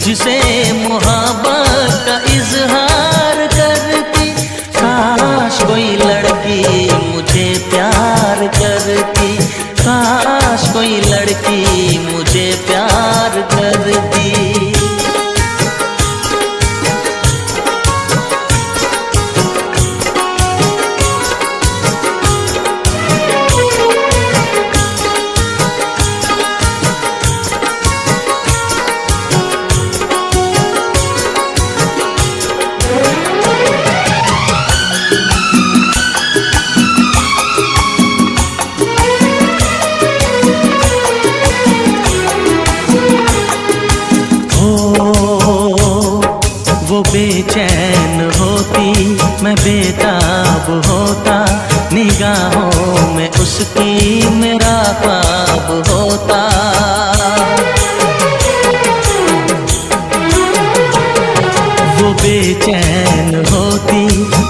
मुझसे मोहब्बत का इजहार करती। काश कोई लड़की मुझे प्यार करती, काश कोई लड़की मुझे प्यार करती। वो बेचैन होती, मैं बेताब होता, निगाहों में उसकी मेरा ख्वाब होता। वो बेचैन होती,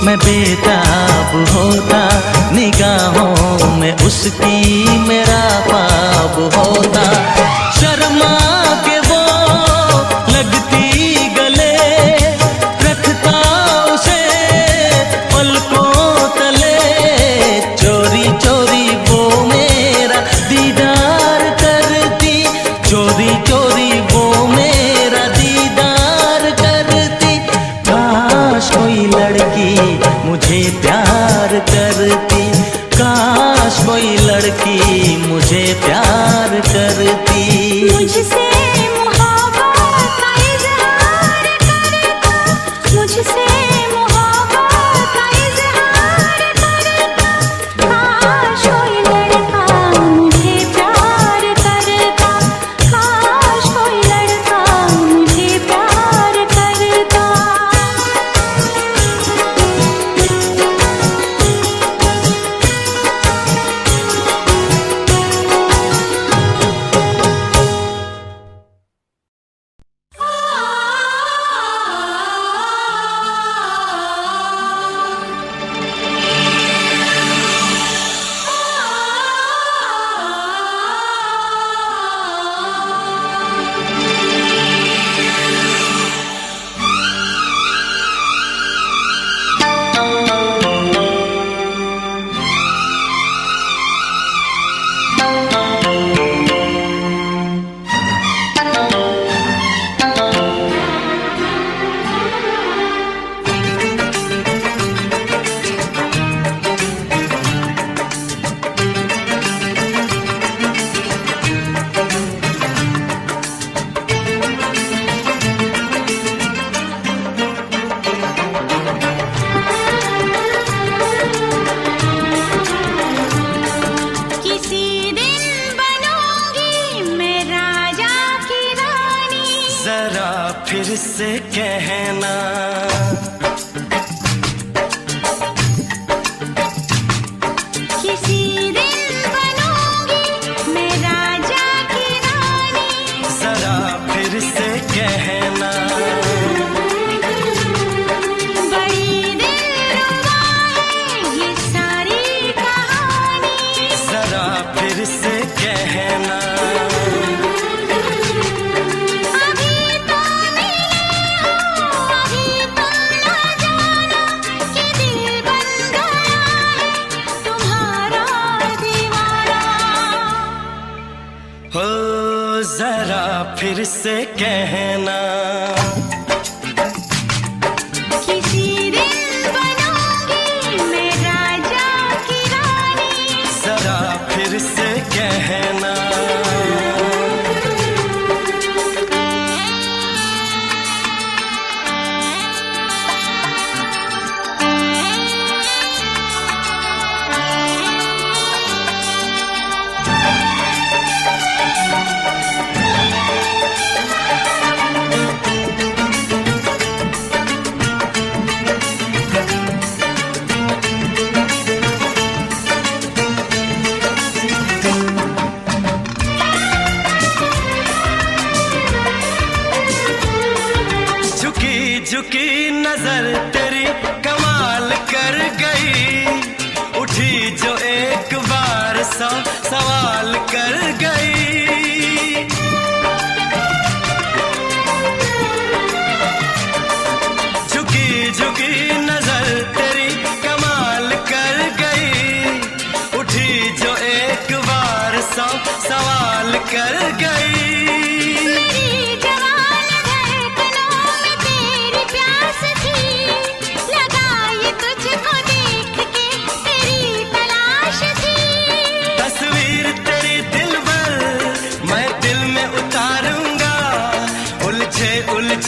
मैं बेताब होता, निगाहों में उसकी मेरा ख्वाब होता। शर्मा के वो लगती गले, रखता उसे पलकों तले, चोरी चोरी वो मेरा दीदार करती, चोरी चोरी वो मेरा दीदार करती। काश कोई लड़की मुझे प्यार करती, काश कोई लड़की मुझे प्यार करती। मुझसे मोहब्बत का इजहार करता, मुझसे मोहब्बत का इजहार करता। काश कोई लड़का मुझे प्यार करता, काश कोई लड़का मुझे प्यार करता। फिर से कहना, किसी दिन बनूंगी मैं राजा की रानी। जरा फिर से कहना, बड़ी दिलरुबा है ये सारी कहानी। जरा फिर से कहना, जरा फिर से कहना, किसी दिन बनूंगी मैं राजा की रानी। जरा फिर से कहना, झुकी नजर तेरी कमाल कर गई, उठी जो एक बार सौ सवाल कर गई।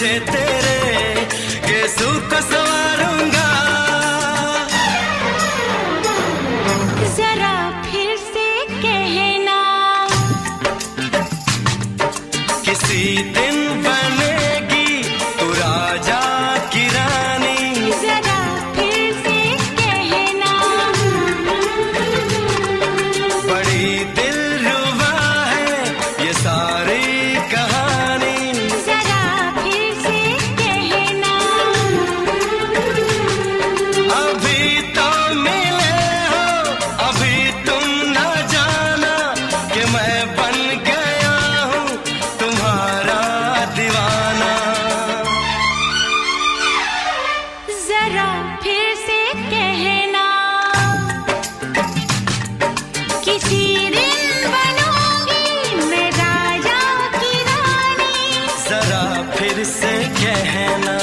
से तेरे गेसू को संवारूंगा। जरा फिर से कहना, किसी दिन बनेगी तू राजा की रानी। जरा फिर से कहना, बड़ी दिलरुबा है ये सारी कहानी। जरा फिर से कहना, अभी तो मिले हो, अभी तुम न जाना कि मैं बन गया हूँ तुम्हारा दीवाना। जरा फिर से कहना, किसी दिन बनूंगी मैं राजा की रानी। जरा फिर से कहना,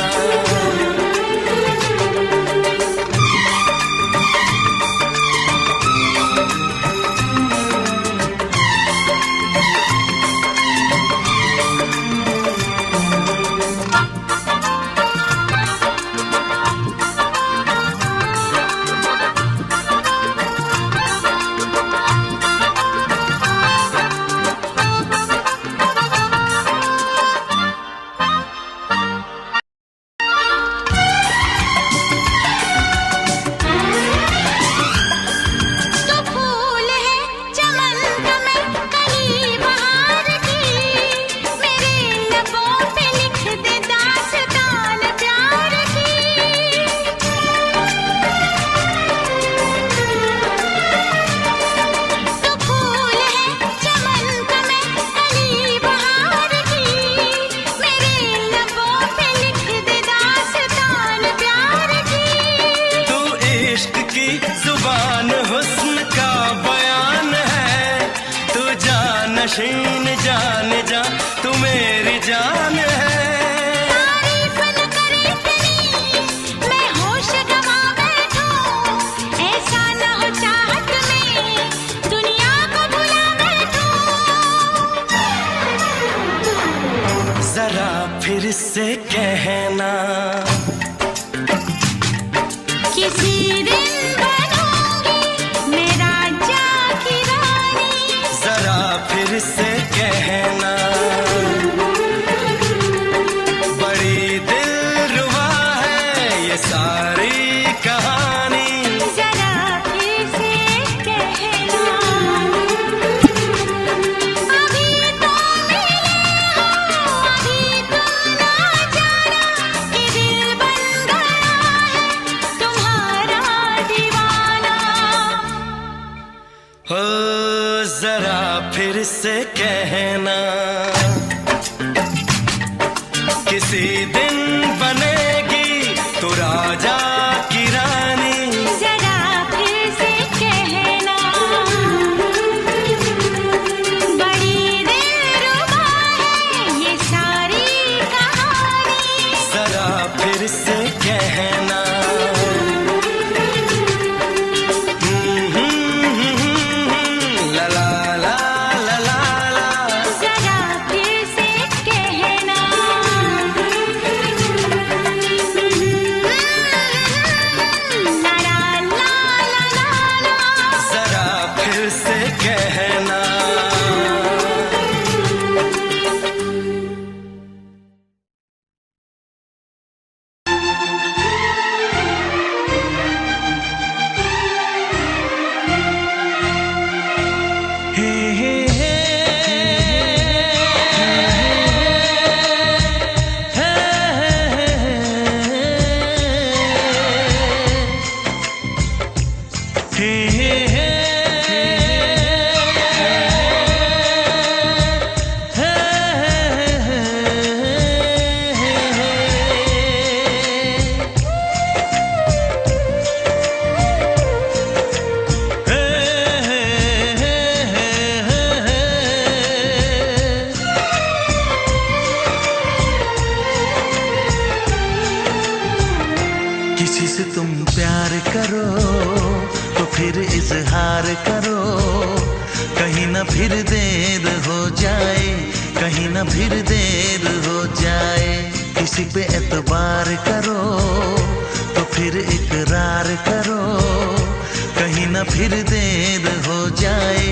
तो फूल है चमन का मैं कली बहार की, मेरे लबों पे लिख दे दास्तान प्यार की। तो फूल है चमन का मैं कली बहार की, मेरे लबों पे लिख दे दास्तान प्यार की। तू इश्क की जुबान हुस्न का बयान है। तू जानशीन जान जा, तू मेरी जान है। तारीफ न करे इतनी मैं होश गवा बैठूं, ऐसा न हो चाहत में दुनिया को भुला बैठूं। जरा फिर से कहना, किसी दिन बनूंगी मैं राजा की रानी। जरा फिर से कहना, बड़ी दिलरुबा है ये सारी कहानी। जरा फिर से कहना, अभी तो मिले हो, अभी तुम ना जाना कि दिल बन गया है तुम्हारा दीवाना। हो जरा फिर से कहना, किसी दिन बनेगी तू राजा की रानी। जरा फिर से कहना, बड़ी दिलरुबा है ये सारी कहानी। जरा फिर से कहना, ला ला ला ला ला ला। जरा फिर से कहना, ला ला ला ला ला। जरा फिर से कहना, हे हे हे किसी से तुम प्यार करो तो फिर इजहार करो, कहीं ना फिर देर हो जाए, कहीं ना फिर देर हो जाए। किसी पे एतबार करो तो फिर इकरार करो, कहीं ना फिर देर हो जाए,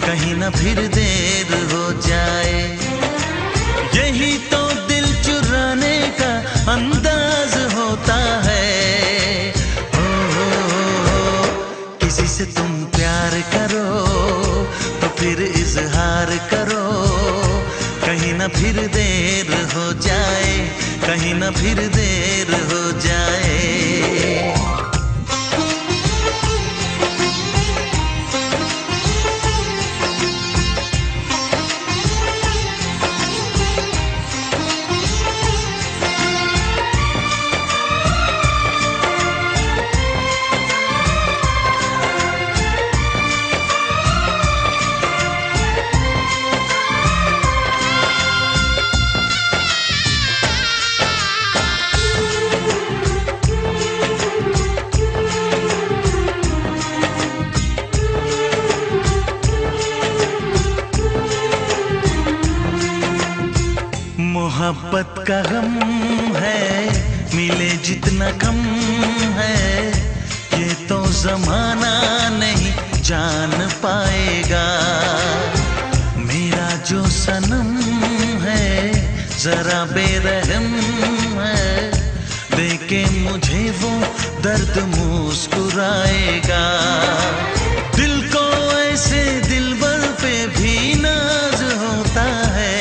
कहीं ना फिर देर हो जाए। यही तो दिल चुराने का अंदाज होता है। किसी से तुम प्यार करो तो फिर इजहार करो, कहीं ना फिर देर हो जाए, कहीं ना फिर देर हो जाए। मोहब्बत का गम है, मिले जितना कम है, ये तो जमाना नहीं जान पाएगा। मेरा जो सनम है जरा बेरहम है, देखे मुझे वो दर्द मुस्कुराएगा। दिल को ऐसे दिलबर पे भी नाज होता है।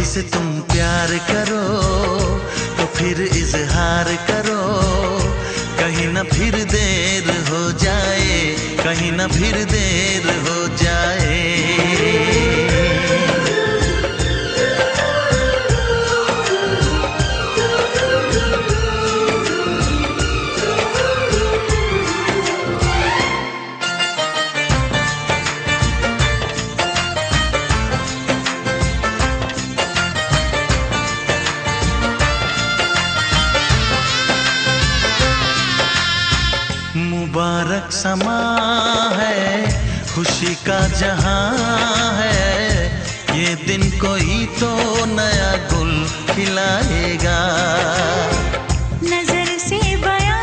से तुम प्यार करो तो फिर इजहार करो, कहीं ना फिर देर हो जाए, कहीं ना फिर देर हो जाए। मुबारक समा है, खुशी का जहां है, ये दिन कोई तो नया गुल खिलाएगा। नजर से बयां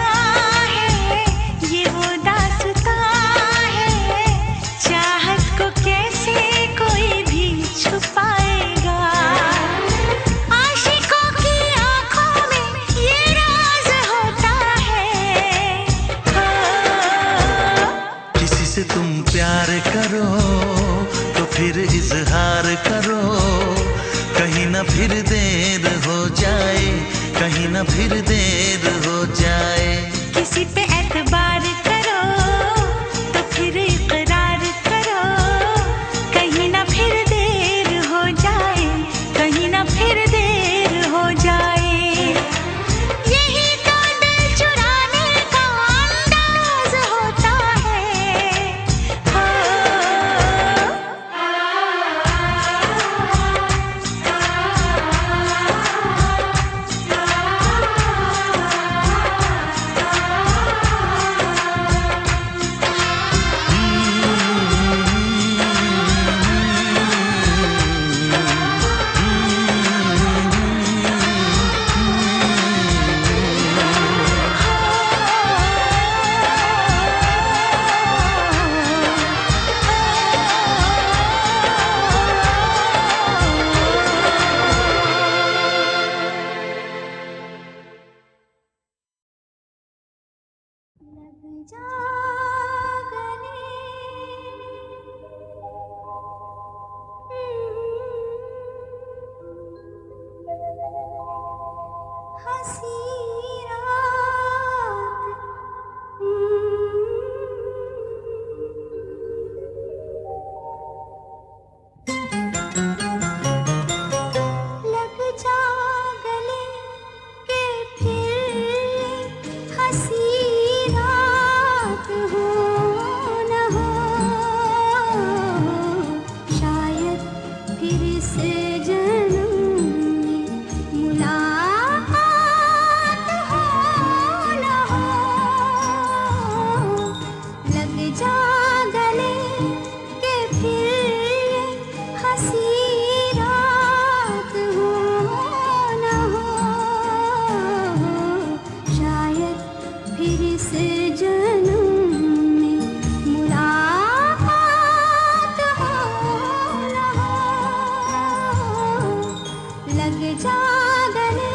है ये वो दास्तां है, चाहत को कैसे कोई भी छुपाएगा। आशिकों की आंखों में ये राज होता है। किसी से तुम प्यार करो तो फिर इजहार करो, कहीं ना फिर देर हो जाए, कहीं ना फिर देर हो जाए। किसी पे एतबार करो तो फिर इकरार करो, कहीं ना फिर देर हो जाए, कहीं ना फिर देर हो जाए। यही तो दिल चुराने का अंदाज होता है। लग जा गले।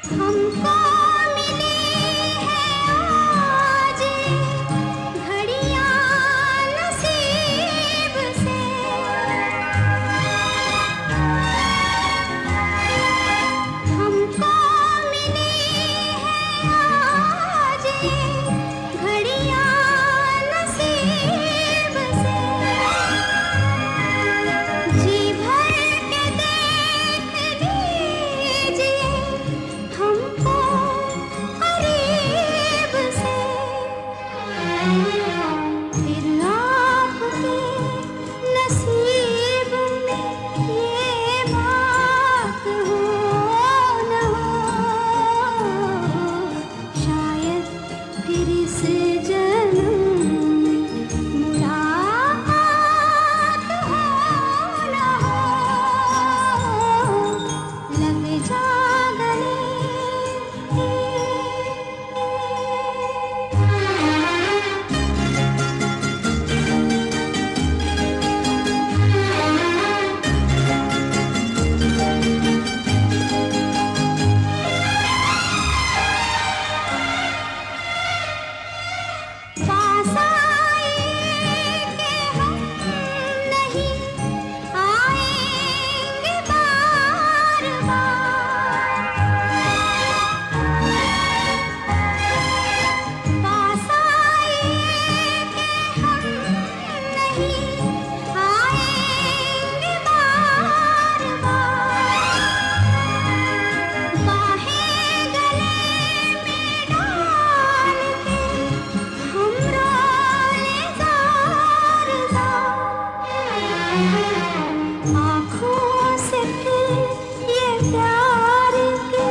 हमको मिली है आज घड़ियां नसीब से, हमको मिली है आज घड़ियां नसीब से। जी भर के देख लीजिए हमको करीब से, फिर आपके नसीब में ये बात हो न हो, शायद फिर इस जन्म में मुलाकात हो न हो, लग जा गले। पास आए कि हम नहीं आएंगे बार बार, पास आए कि हम नहीं आएंगे बार बार, बाहें गले में डाल के हम रोले ज़ार ज़ार, आँखों से फिर ये प्यार की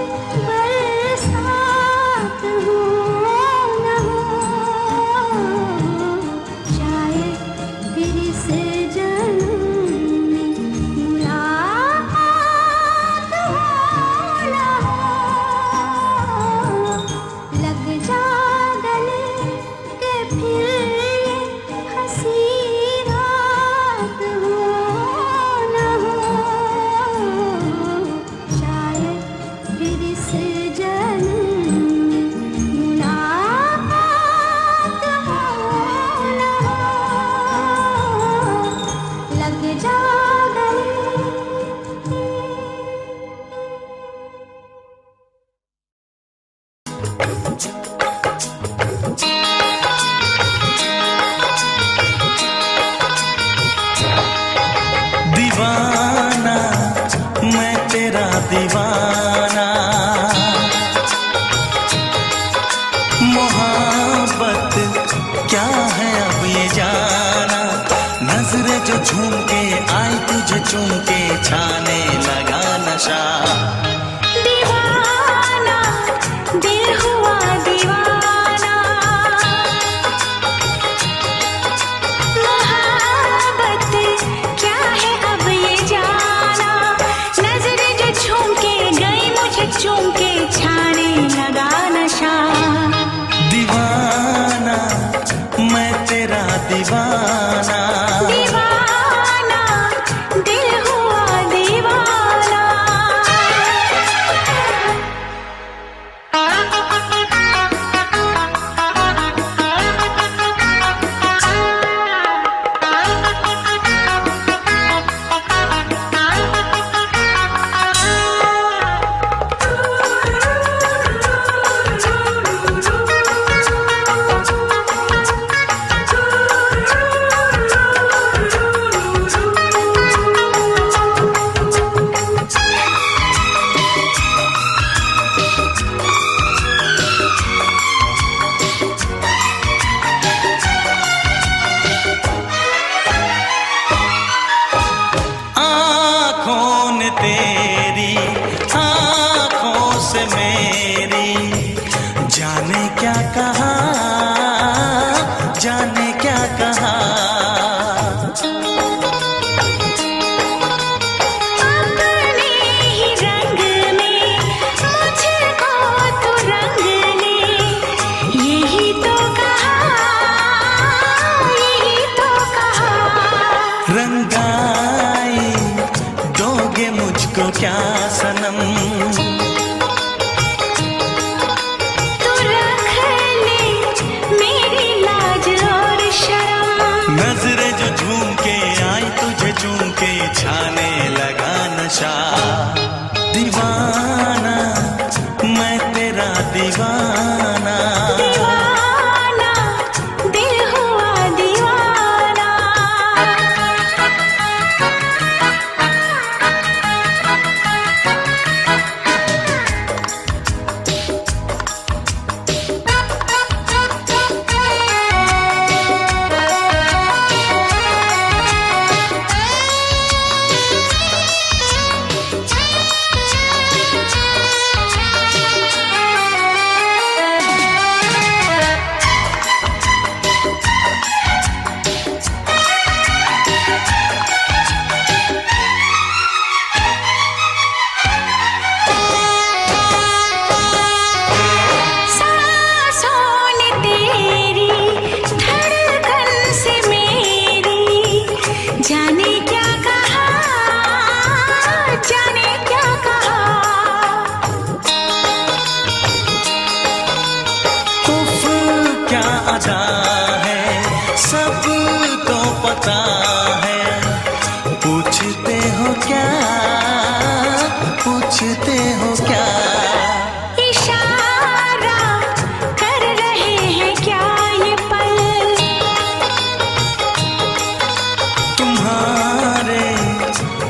बरसात हो न हो, शायद फिर इस जन्म में मुलाकात हो न हो, लग जा गले के फिर ये हंसी रात हो न हो, शायद फिर इस जन्म में मुलाकात हो न हो, लग जा गले। दीवाना मैं तेरा दीवाना, मोहब्बत क्या है अब ये जाना, नजरें जो झूम के आई तुझे चूम के छाने लगा नशा। दीवाना दिल हुआ दीवाना, मोहब्बत क्या है अब ये जाना, नजरें जो झूम के गई मुझे चूम के छाने लगा नशा। दीवाना मैं तेरा दीवाना, दीवाना दिल हुआ दीवाना, जुदाई दोगे मुझको क्या सनम? तू रख ले मेरी लाज और शर्म। नजरें जो झूम के आई तुझे चूम के छाने लगा नशा। दीवाना मैं तेरा दीवाना, दीवाना दिल हुआ दीवाना। जाने क्या कहा, जाने क्या कहा। उफ क्या अदा है सबको पता है। पूछते हो क्या, पूछते हो क्या? इशारा कर रहे हैं क्या ये पल? तुम्हारे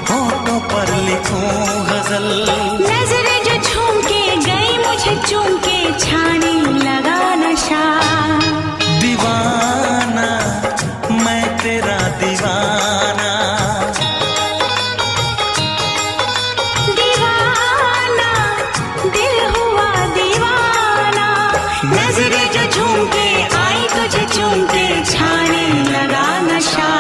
होठों पर लिखूं गजल। नजरें जो झूम के गई मुझे चूम के छाने लगा नशा। दीवाना मैं तेरा दीवाना, दीवाना दिल हुआ दीवाना। नजरें जो झूम के आई तुझे चूम के छाने लगा नशा।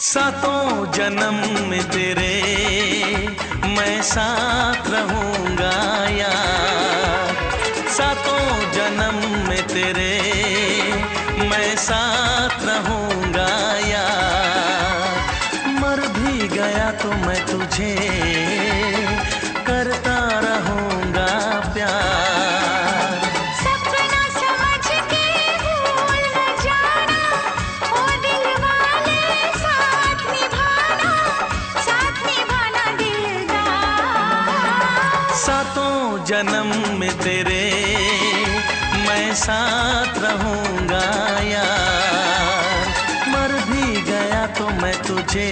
सातों जन्म में तेरे मैं साथ रहूंगा यार। सातों जन्म में तेरे मैं साथ रहूंगा यार। मर भी गया तो मैं तुझे करता रहूंगा प्यार। सपना समझ के भूल न जाना, ओ दिल वाले साथ निभाना दिलदार। सातों जन्म में तेरे मैं साथ रहूंगा यार। मर भी गया तो मैं तुझे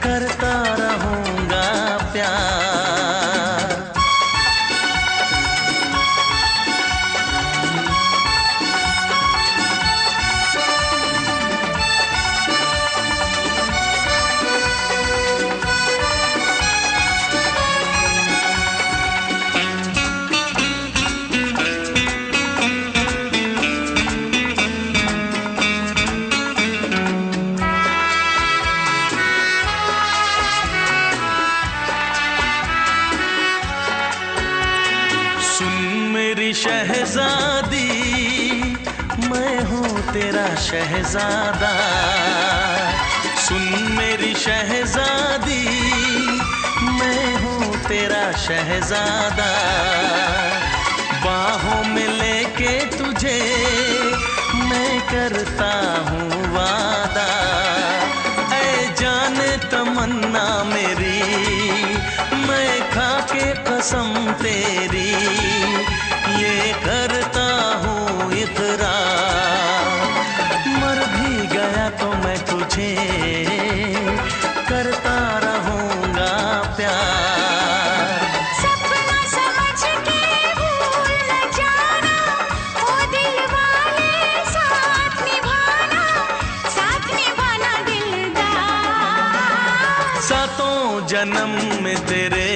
करता रहूंगा प्यार। शहजादी मैं हूँ तेरा शहजादा। सुन मेरी शहजादी मैं हूँ तेरा शहजादा। बाहों में लेके तुझे मैं करता हूँ वादा। ऐ जाने तमन्ना मेरी मैं कसम तेरी ये करता हूँ इकरार। मर भी गया तो मैं तुझे करता रहूँगा प्यार। सपना समझ के भूल न जाना, ओ दिल वाले साथ निभाना दिलदार। सातों जन्म में तेरे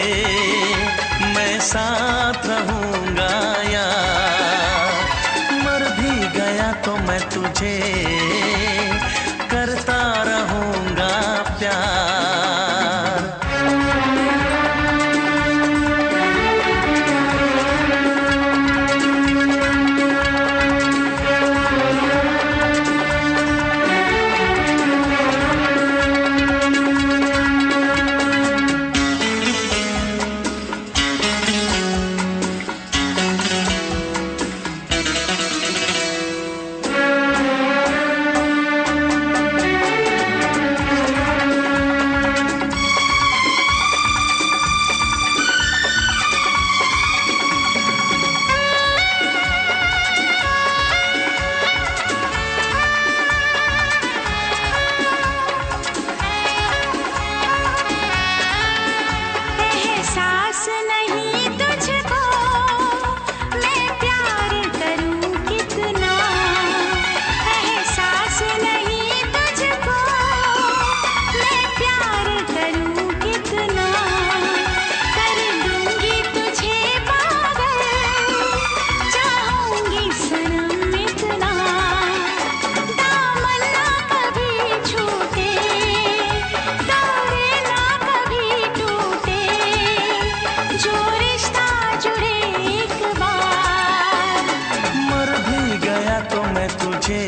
मैं साथ रहूँगा यार। मर भी गया तो मैं तुझे करता रहूँगा प्यार। एहसास नहीं तुझको मैं प्यार करूं कितना, एहसास नहीं तुझको मैं प्यार करूं कितना। कर दूंगी तुझे पागल, चाहूंगी सनम इतना। दामन ना कभी छूटे, तारे ना कभी टूटे, जो रिश्ता जुड़े एक बार। मर भी गया तो मैं तुझे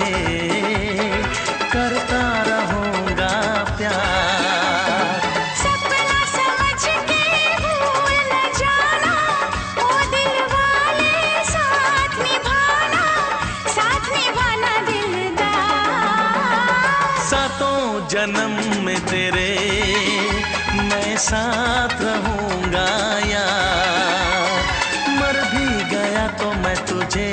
करता रहूँगा प्यार। सपना समझ के भूल न जाना, ओ दिल वाले साथ निभाना दिलदार। सातों जन्म में तेरे मैं साथ रहूँगा यार। मर भी गया तो मैं तुझे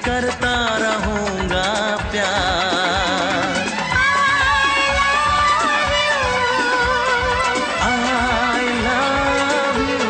करता रहूँगा प्यार। I love you।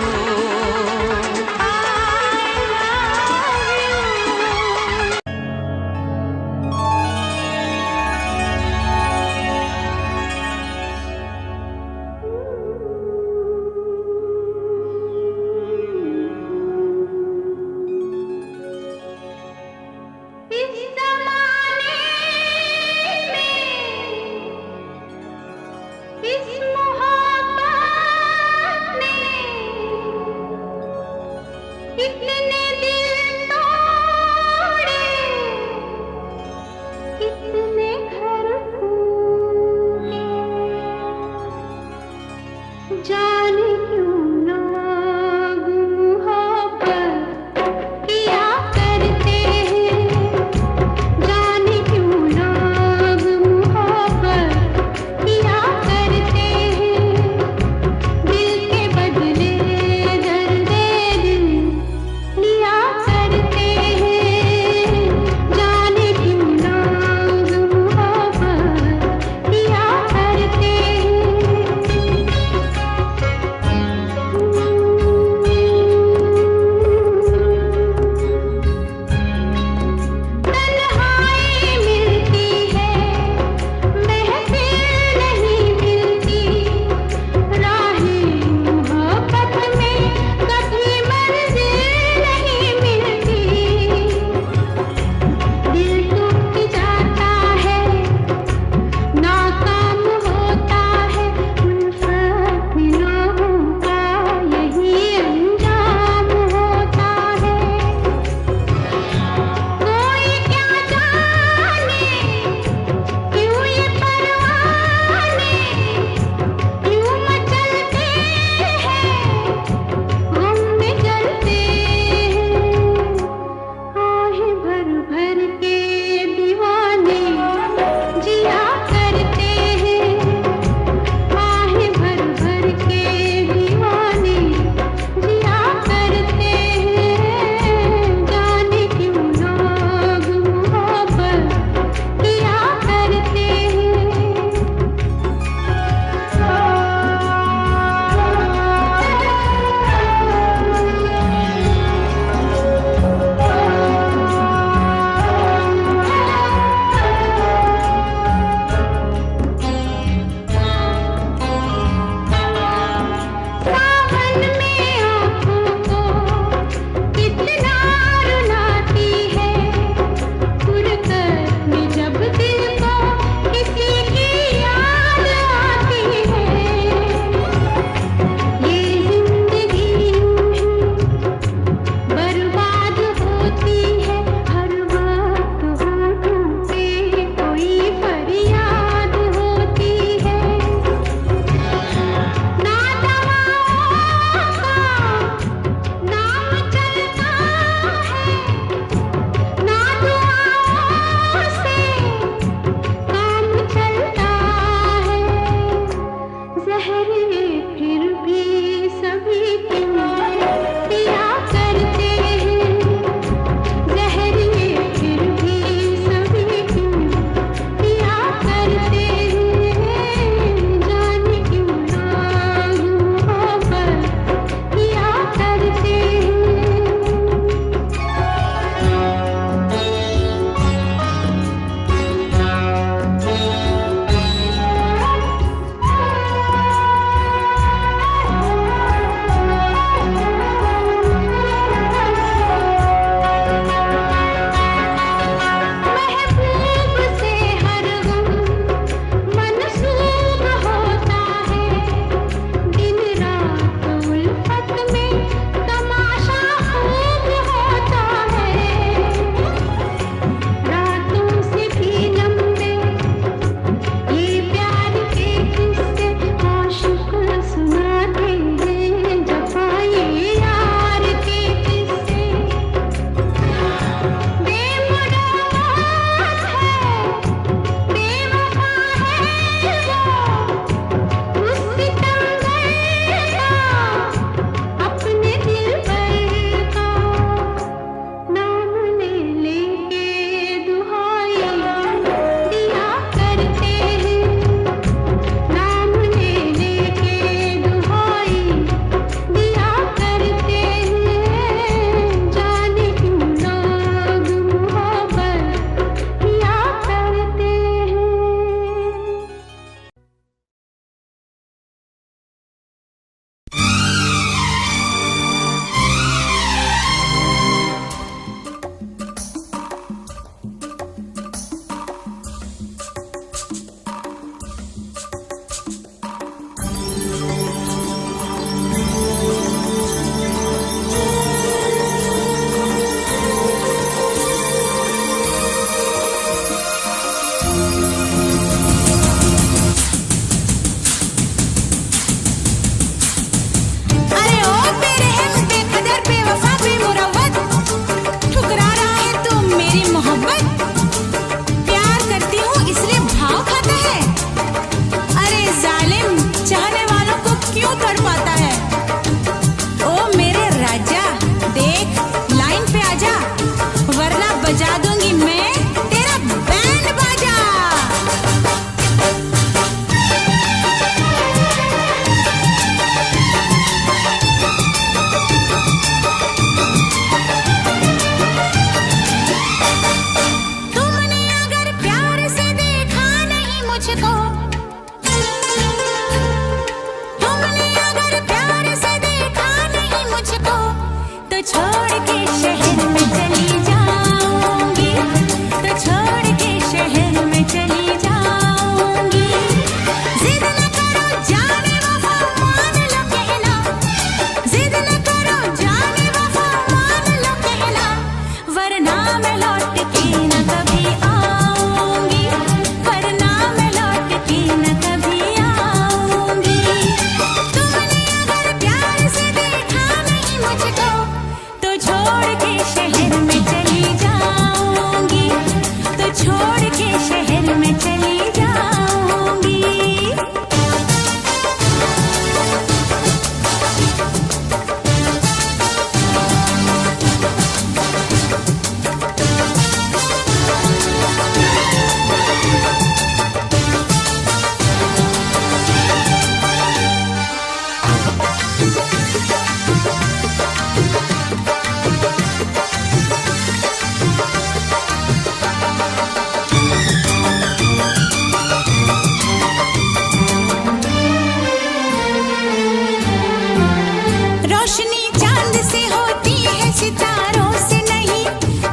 रोशनी चांद से होती है सितारों से नहीं,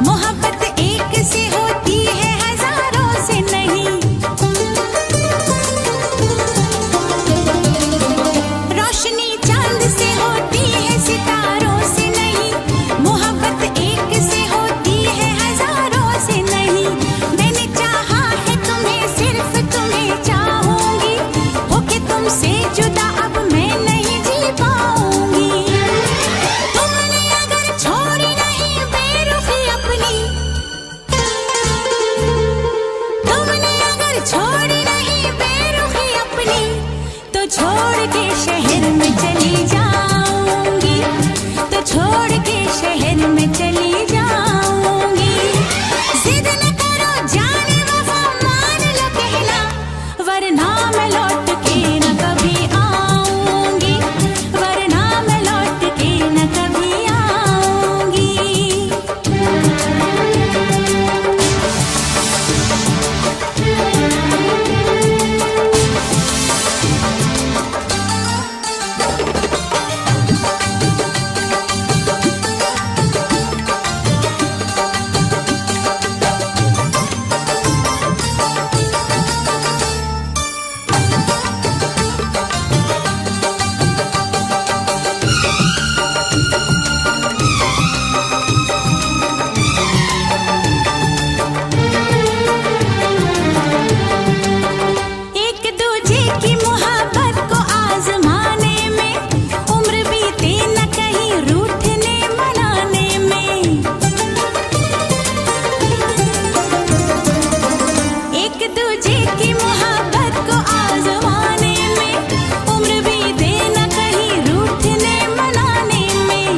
मोहब्बत एक से होती है हजारों से नहीं। रोशनी चांद से होती है सितारों से नहीं, मोहब्बत एक से होती है हजारों से नहीं। मैंने चाहा है तुम्हें, सिर्फ तुम्हें चाहूंगी, होके तुमसे जुदा अब मैं नहीं जी पाऊंगी। तुमने अगर छोड़ी नहीं बेरुखी अपनी, तुमने अगर छोड़ी नहीं बेरुखी अपनी, तो छोड़ के शहर में चली जाऊंगी, तो छोड़ के शहर में चली जाऊंगी। जिद न करो जाने वफा, मान लो कहना, वरना मैं लौट के न कभी आऊंगी, वरना मैं लौट के न कभी आऊंगी। एक दूजे की मोहब्बत को आजमाने में, उम्र बीते न कहीं रूठने मनाने में। एक दूजे की मोहब्बत को आजमाने में, उम्र बीते न कहीं रूठने मनाने में।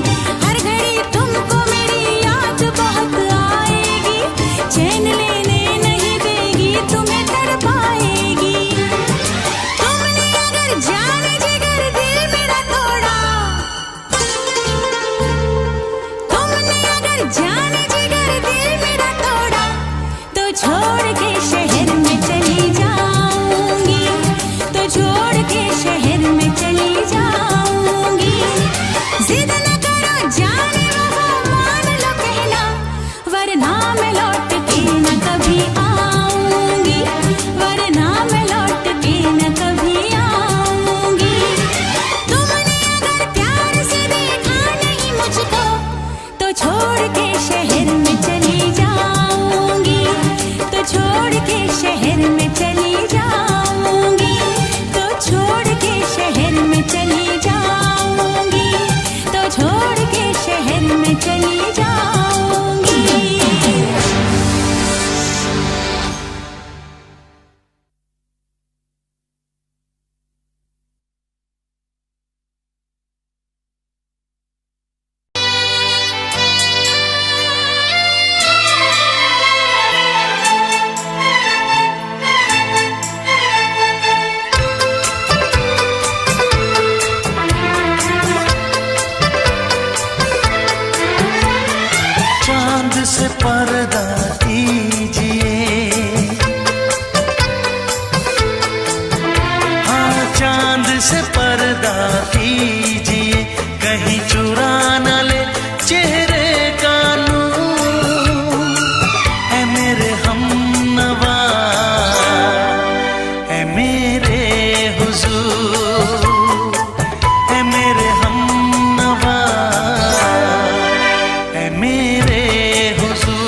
हर घड़ी तुमको मेरी याद बहुत आएगी, चैन लेने नहीं देगी, तुम्हें तड़पाएगी। तुमने अगर जान जिगर दिल मेरा तोड़ा, तुमने अगर जान जिगर दिल मेरा तोड़ा, तो छोड़ के शहर में चली जाऊंगी, तो छोड़ के शहर में चली जाऊंगी। जिद न करो जाने वफा, मान लो कहना, वरना मैं लौट के न कभी आऊंगी, वरना मैं लौट के न कभी आऊंगी। तुमने अगर प्यार से देखा नहीं मुझको, तो छोड़ के शहर में चली जाऊंगी, तो छोड़ के शहर में चली जाऊंगी, तो छोड़ के शहर में चली जाऊंगी, तो छोड़ के शहर में चली जाऊंगी। चांद से पर्दा कीजिए, हाँ चांद से पर्दा कीजिए, कहीं चुरा न ले चेहरे का नूर। ऐ मेरे हमनवा, ऐ मेरे हुजूर, ऐ मेरे हमनवा, ऐ मेरे हुजूर।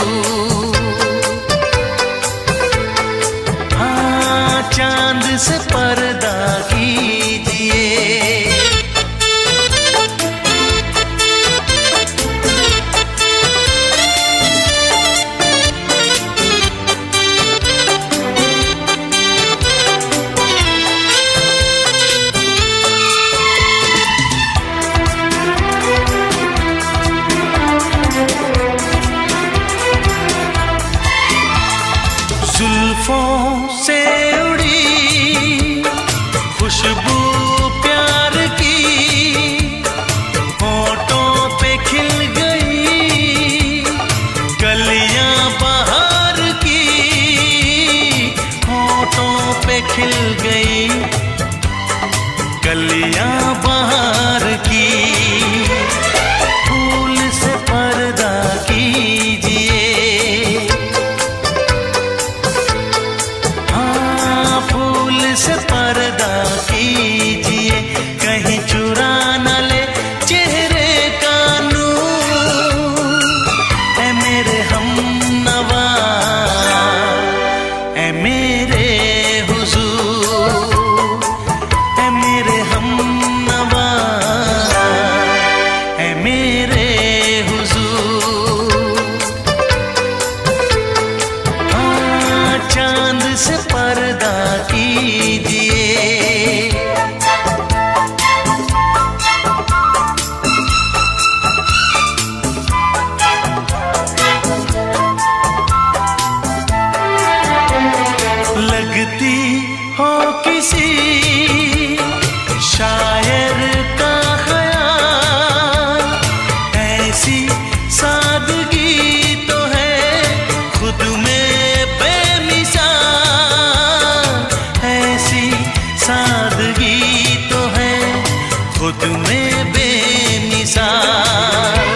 निसार।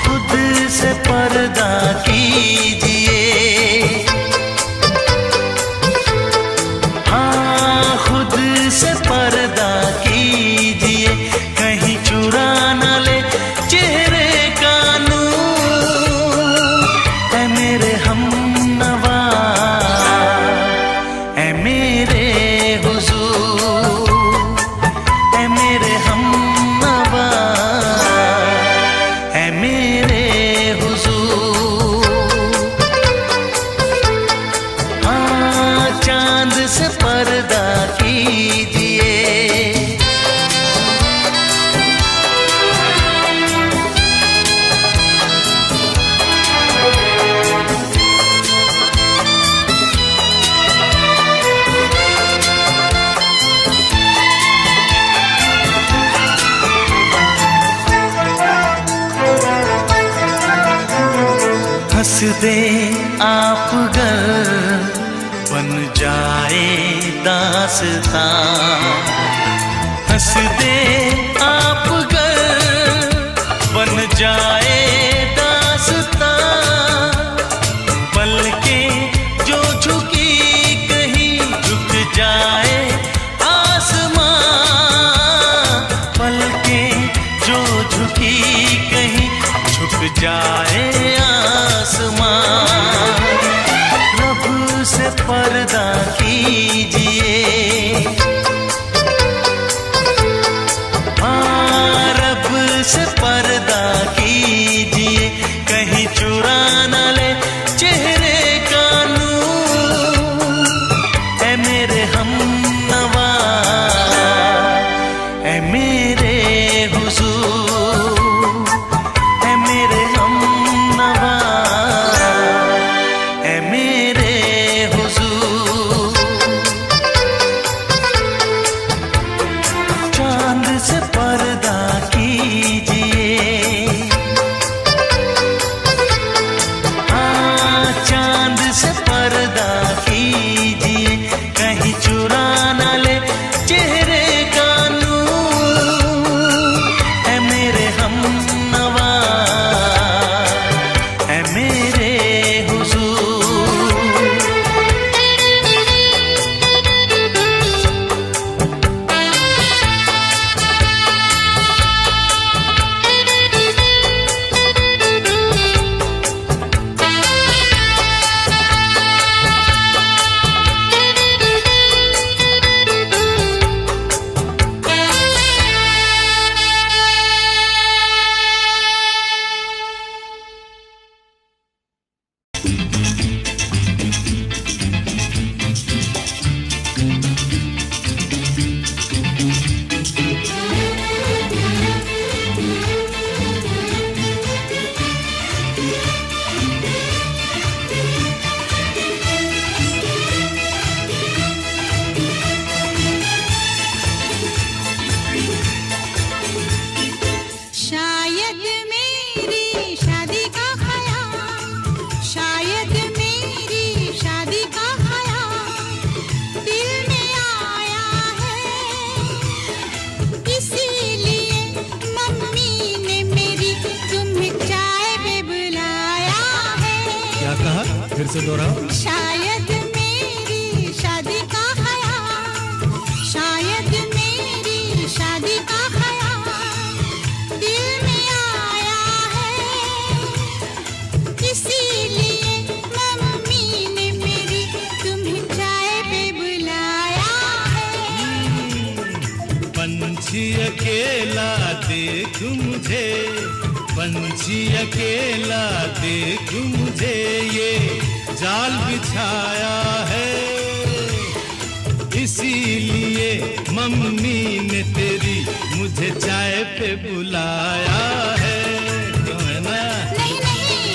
खुद से पर्दा कीजिए, हाँ खुद से पर्दा कीजिए, कहीं चुरा न ले चेहरे का नूर। ऐ मेरे हमनवा, ऐ मेरे हुजूर, ऐ मेरे हमनवा, ऐ मेरे हुजूर। हाँ चांद से पर्दा कीजिए, हंस दे आप गर बन जाए दास्तां। हंस दे आप गर बन जाए दास्तां। पलकें जो झुकी कहीं झुक जाए आसमां। पलकें जो झुकी कहीं झुक जाए आसमां। रब से पर्दा कीजिए, हाँ रब से पर्दा कीजिए, कहीं चुरा न ले चेहरे का नूर। ऐ मेरे हमनवा, ऐ मेरे हुजूर, ऐ मेरे हमनवा, ऐ मेरे हुजूर। चांद से पर्दा कीजिए, हाँ चांद से पर्दा कीजिए, कहीं चुरा न ले चेहरे का नूर। ऐ मेरे हमनवा, ऐ मेरे हुजूर। शायद मेरी शादी का ख्याल, शायद मेरी शादी का ख्याल दिल में आया है। इसीलिए मम्मी ने मेरी तुम्हें चाय पे बुलाया है। क्या कहा? फिर से दोहराओ। शायद मेरी शादी का ख्याल, शायद मेरी शादी का ख्याल दिल में आया है। इसीलिए मम्मी ने मेरी तुम्हें चाय पे बुलाया है। पंछी अकेला देख मुझे, पंछी अकेला देख मुझे, ये जाल बिछाया है। इसीलिए मम्मी ने तेरी मुझे चाय पे बुलाया है। क्यों है ना? नहीं नहीं,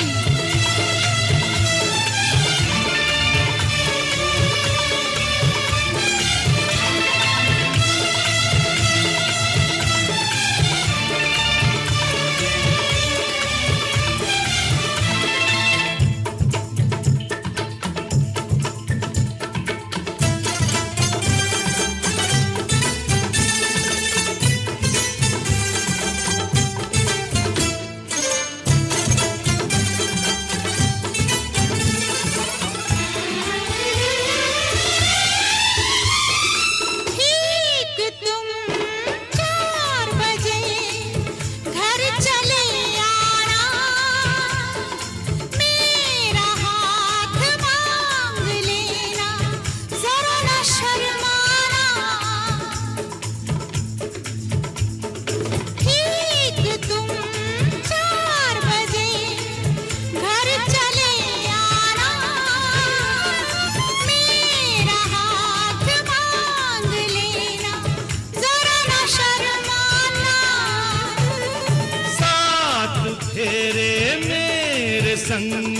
संग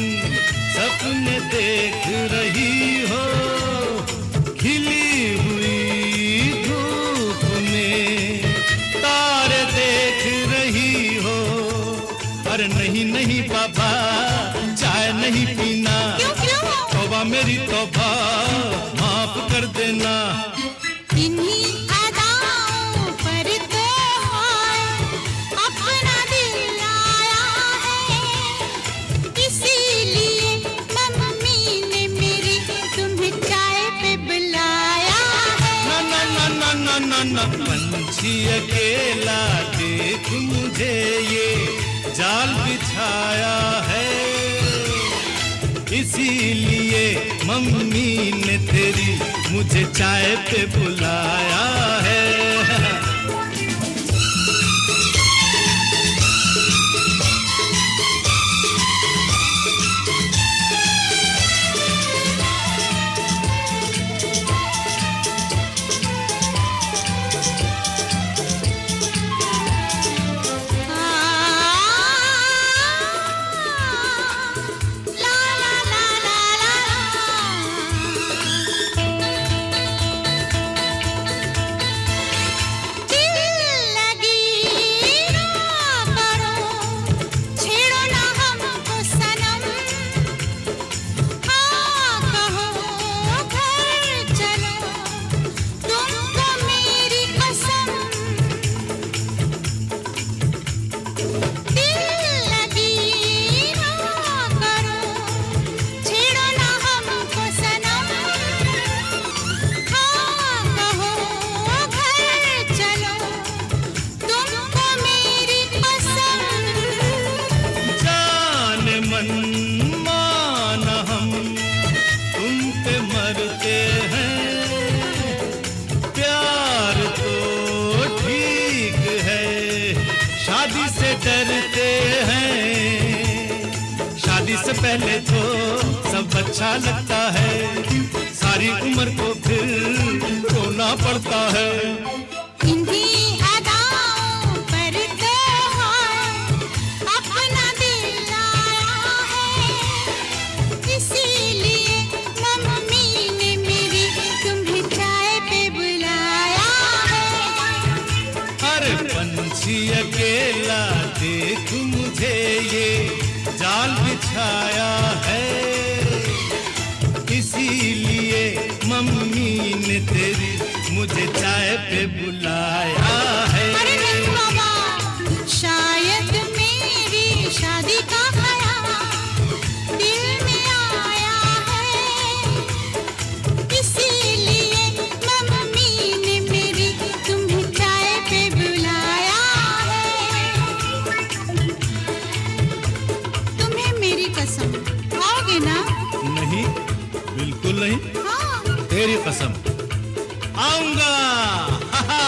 सपने देख रही हो, खिली हुई धूप में तारे देख रही हो। अरे नहीं नहीं बाबा, चाय नहीं पीना। क्यों क्यों? तौबा मेरी तौबा, माफ कर देना। इन्हीं अदाओं पर तो हाय अपना दिल आया है, इसीलिए मम्मी ने मेरी तुम्हें चाय पे बुलाया है। ना ना ना ना ना ना ना, पंछी अकेला देख मुझे ये जाल बिछाया है, इसीलिए मम्मी ने तेरी मुझे चाय पे बुलाया है। पहले तो सब अच्छा लगता है, सारी उम्र को फिर रोना पड़ता है। इन्हीं अदाओं पर तो हाय अपना दिल आया है, इसीलिए मम्मी ने मेरी तुम्हें चाय पे बुलाया है। अरे पंछी अकेला देख मुझे ये जाल बिछाया है, इसीलिए मम्मी ने तेरी मुझे चाय पे बुलाया है। अरे नहीं बाबा, शायद मेरी शादी का ख्याल दिल में आया है, इसीलिए मम्मी ने मेरी तुम्हें चाय पे बुलाया है। तुम्हें मेरी कसम, आओगे ना? नहीं, बिल्कुल नहीं। हाँ। तेरी कसम, आऊंगा। हा हा।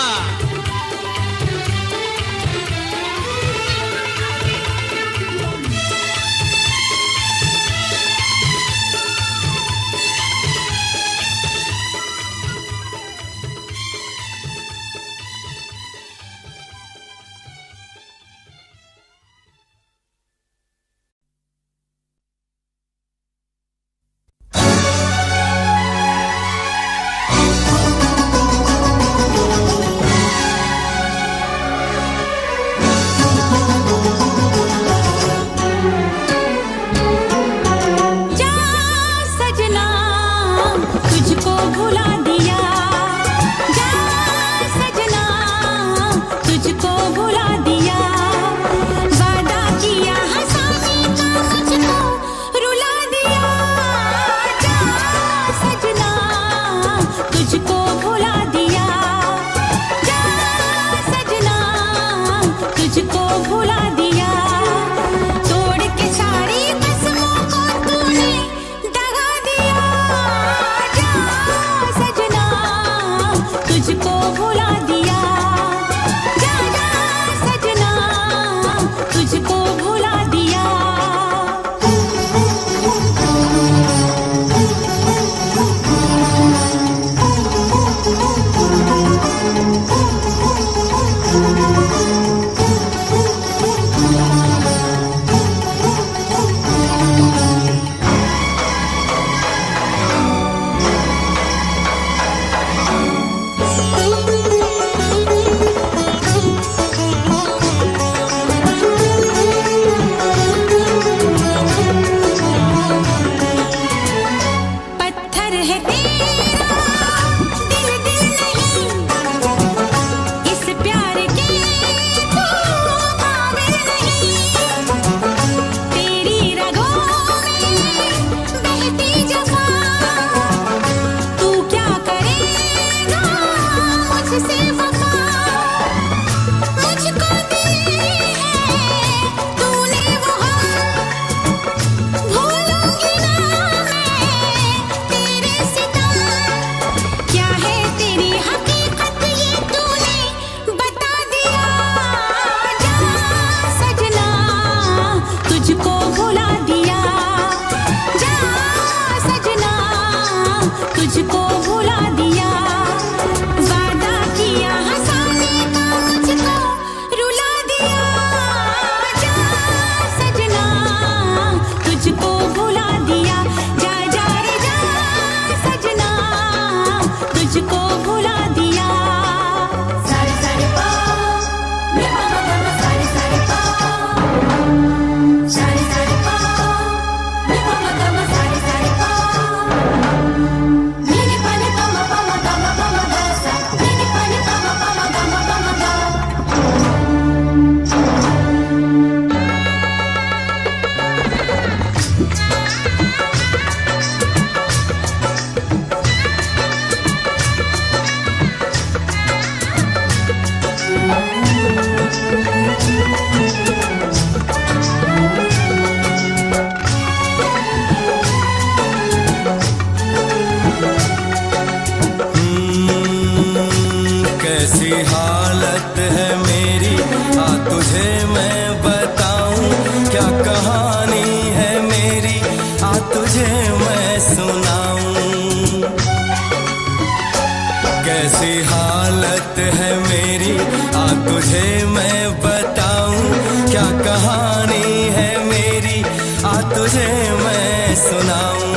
तुझे मैं बताऊं क्या कहानी है मेरी, आ तुझे मैं सुनाऊं। कैसी हालत है मेरी, आ तुझे मैं बताऊं क्या कहानी है मेरी, आ तुझे मैं सुनाऊं।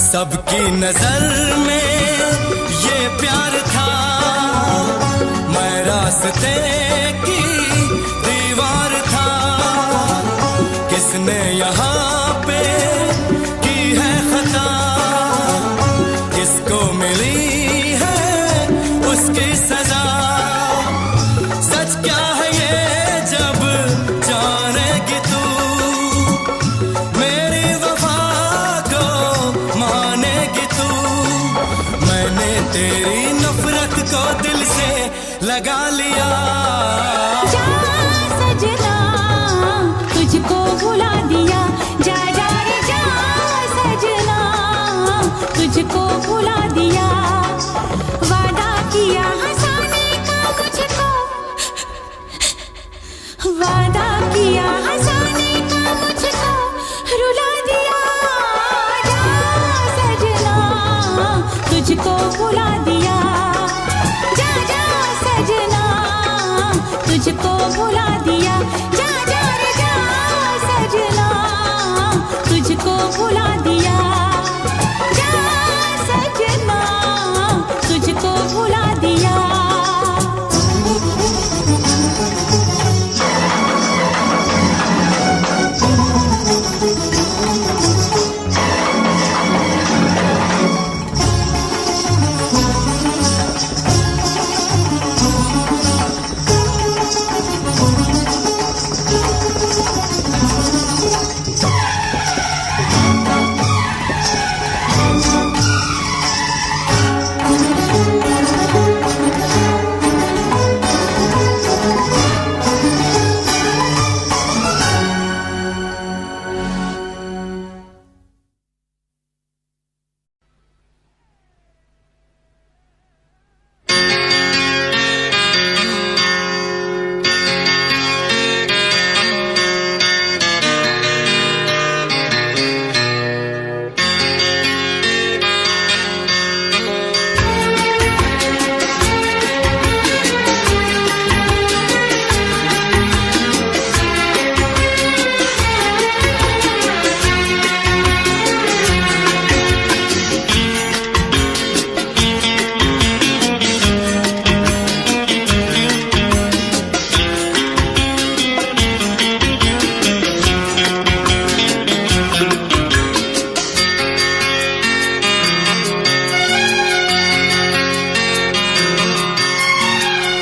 सबकी नजर में ये प्यार था, मैं रास्ते की दीवार था। किसने यहाँ पे की है खता, किसको मिली है उसकी सजा। सच क्या है ये जब जानेगी तू, मेरी वफा को मानेगी तू। मैंने तेरी नफरत को दिल से लगा लिया। जा सजना तुझको भुला दिया, जा जा रे जा सजना तुझको भुला दिया। वादा किया हंसाने का मुझको, वादा किया हंसाने का मुझको रुला दिया। जा सजना तुझको भुला दिया, जा जा सजना तुझको भुला दिया। जा जा रे जा सजना तुझको भुला दिया, जा सजना तुझको भुला दिया।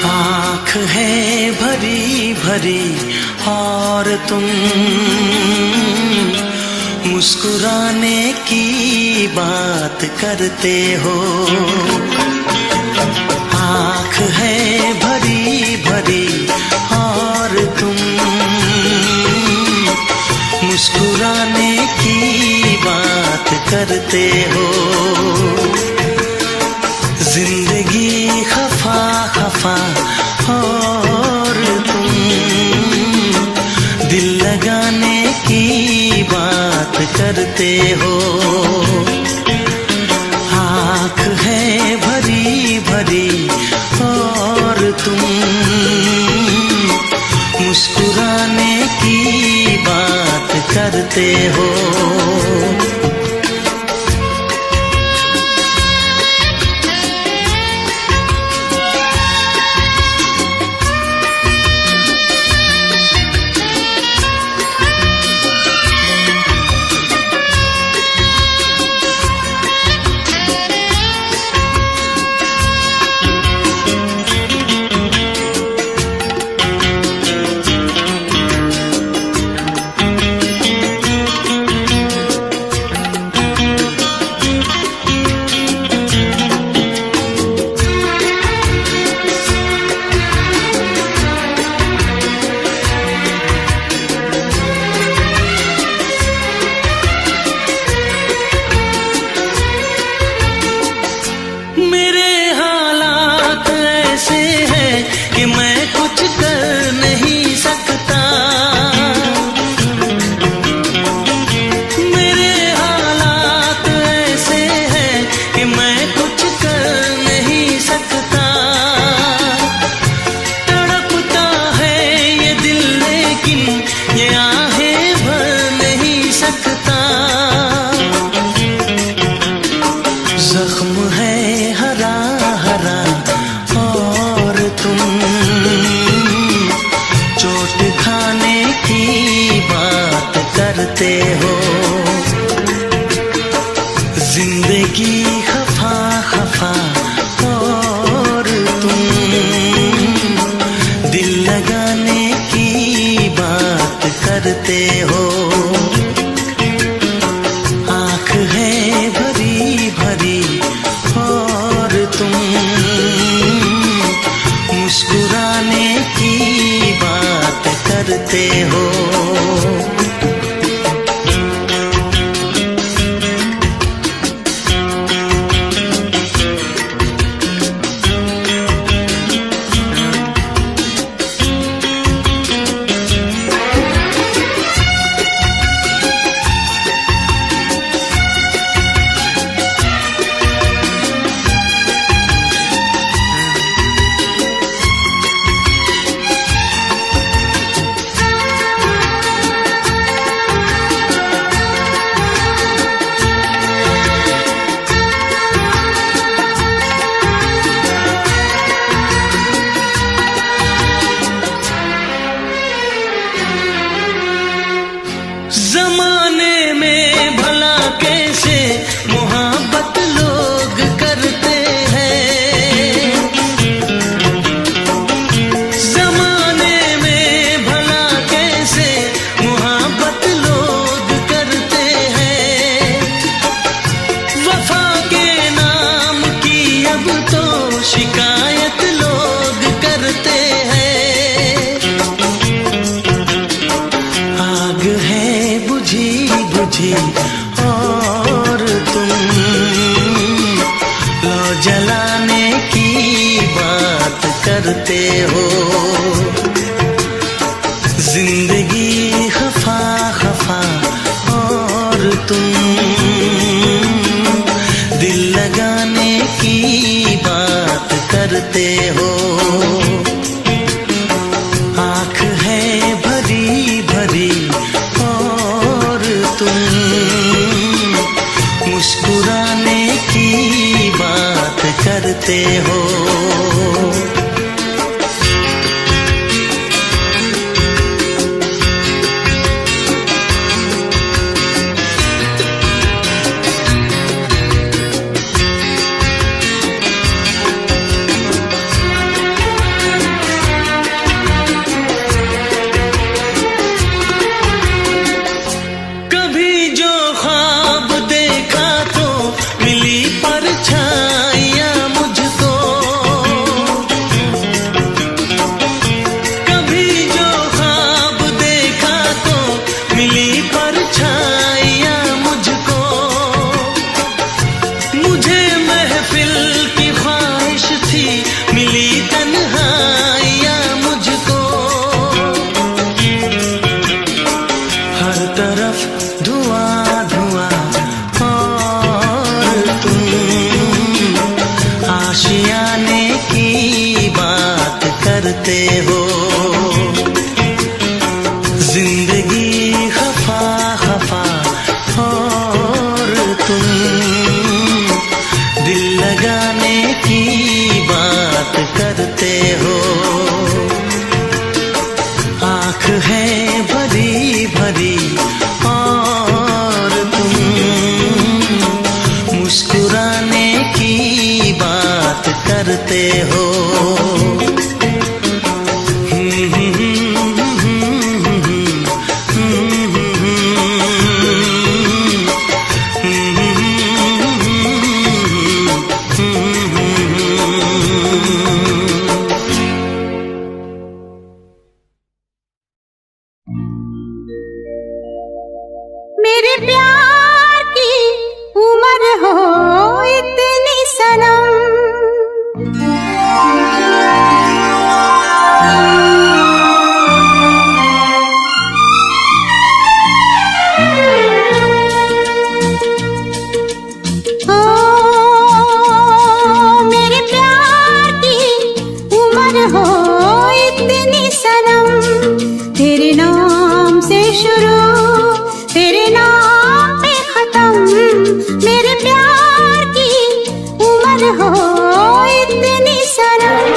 आँख है भरी भरी और तुम मुस्कुराने की बात करते हो। आँख है भरी भरी और तुम मुस्कुराने की बात करते हो। जिंदगी खफा खफा और तुम दिल लगाने की बात करते हो। आँख है भरी भरी और तुम मुस्कुराने की बात करते हो। जमाने में भला कैसे मोहब्बत लोग करते हैं, जमाने में भला कैसे मोहब्बत लोग करते हैं। वफा के नाम की अब तो शिकायत लोग करते हैं। आग है बुझी बुझी और तुम लो जलाने की बात करते हो। जिंदगी खफा खफा और तुम दिल लगाने की बात करते हो। आँख है भरी भरी और तुम मुस्कुराने की बात करते हो। कभी जो ख्वाब देखा तो मिली परछाइयाँ मुझको, कभी जो ख्वाब देखा तो मिली परछाइयाँ मुझको। मुझे महफिल की ख्वाहिश थी मिली तन्हाइयाँ मुझको। हर तरफ धुआं धुआं और तुम आशियाने की बात करते हो। जिंदगी खफा खफा और तुम दिल लगाने की बात करते हो। आँख है भरी भरी और तुम मुस्कुराने की बात करते हो। मेरे प्यार की उम्र हो इतनी सनम, ओ मेरे प्यार की उम्र हो इतनी सनम। तेरे नाम से शुरू तेरे नाम पे खत्म, मेरे प्यार की उम्र हो इतनी सनम।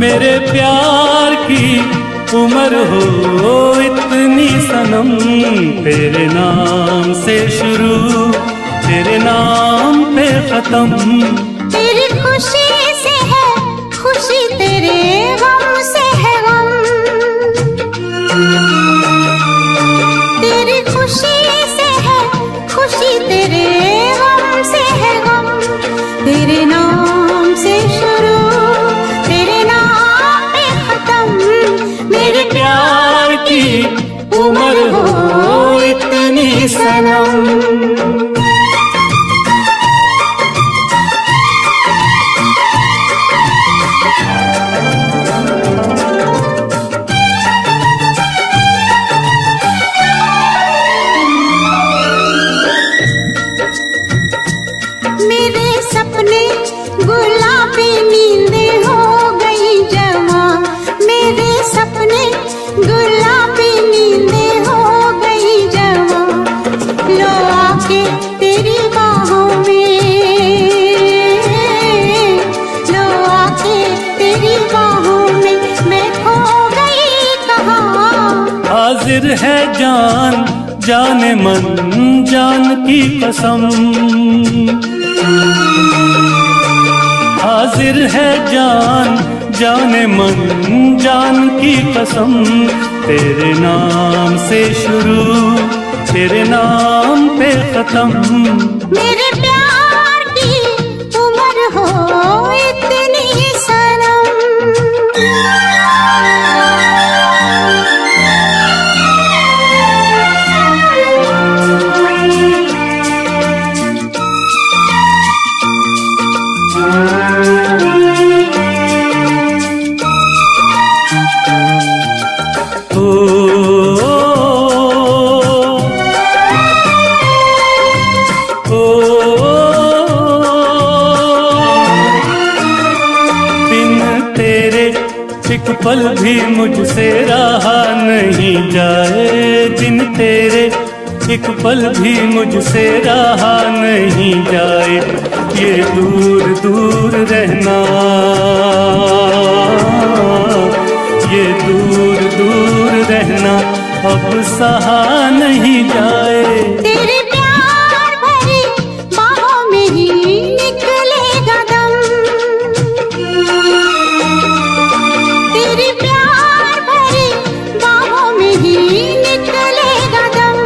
मेरे प्यार की उम्र हो इतनी सनम। तेरे नाम से शुरू तेरे नाम पे खत्म। तेरी खुशी से है खुशी, तेरे गम से है गम। तेरी खुशी से है खुशी, तेरे गम से है गम। तेरे नाम से शुरू तेरे नाम पे खत्म, मेरे प्यार की उम्र हो इतनी सनम। हाजिर है जान जाने मन जान की कसम, हाजिर है जान जाने मन जान की कसम। तेरे नाम से शुरू तेरे नाम पे खत्म। मेरे प्यार की उम्र हो इतनी सनम। एक पल भी मुझसे रहा नहीं जाए, दिन तेरे एक पल भी मुझसे रहा नहीं जाए। ये दूर दूर रहना, ये दूर दूर रहना अब सहा नहीं जाए। तेरे प्यार भरी बाहों में ही निकलेगा दम। तेरे प्यार भरी बाहों में ही निकलेगा दम।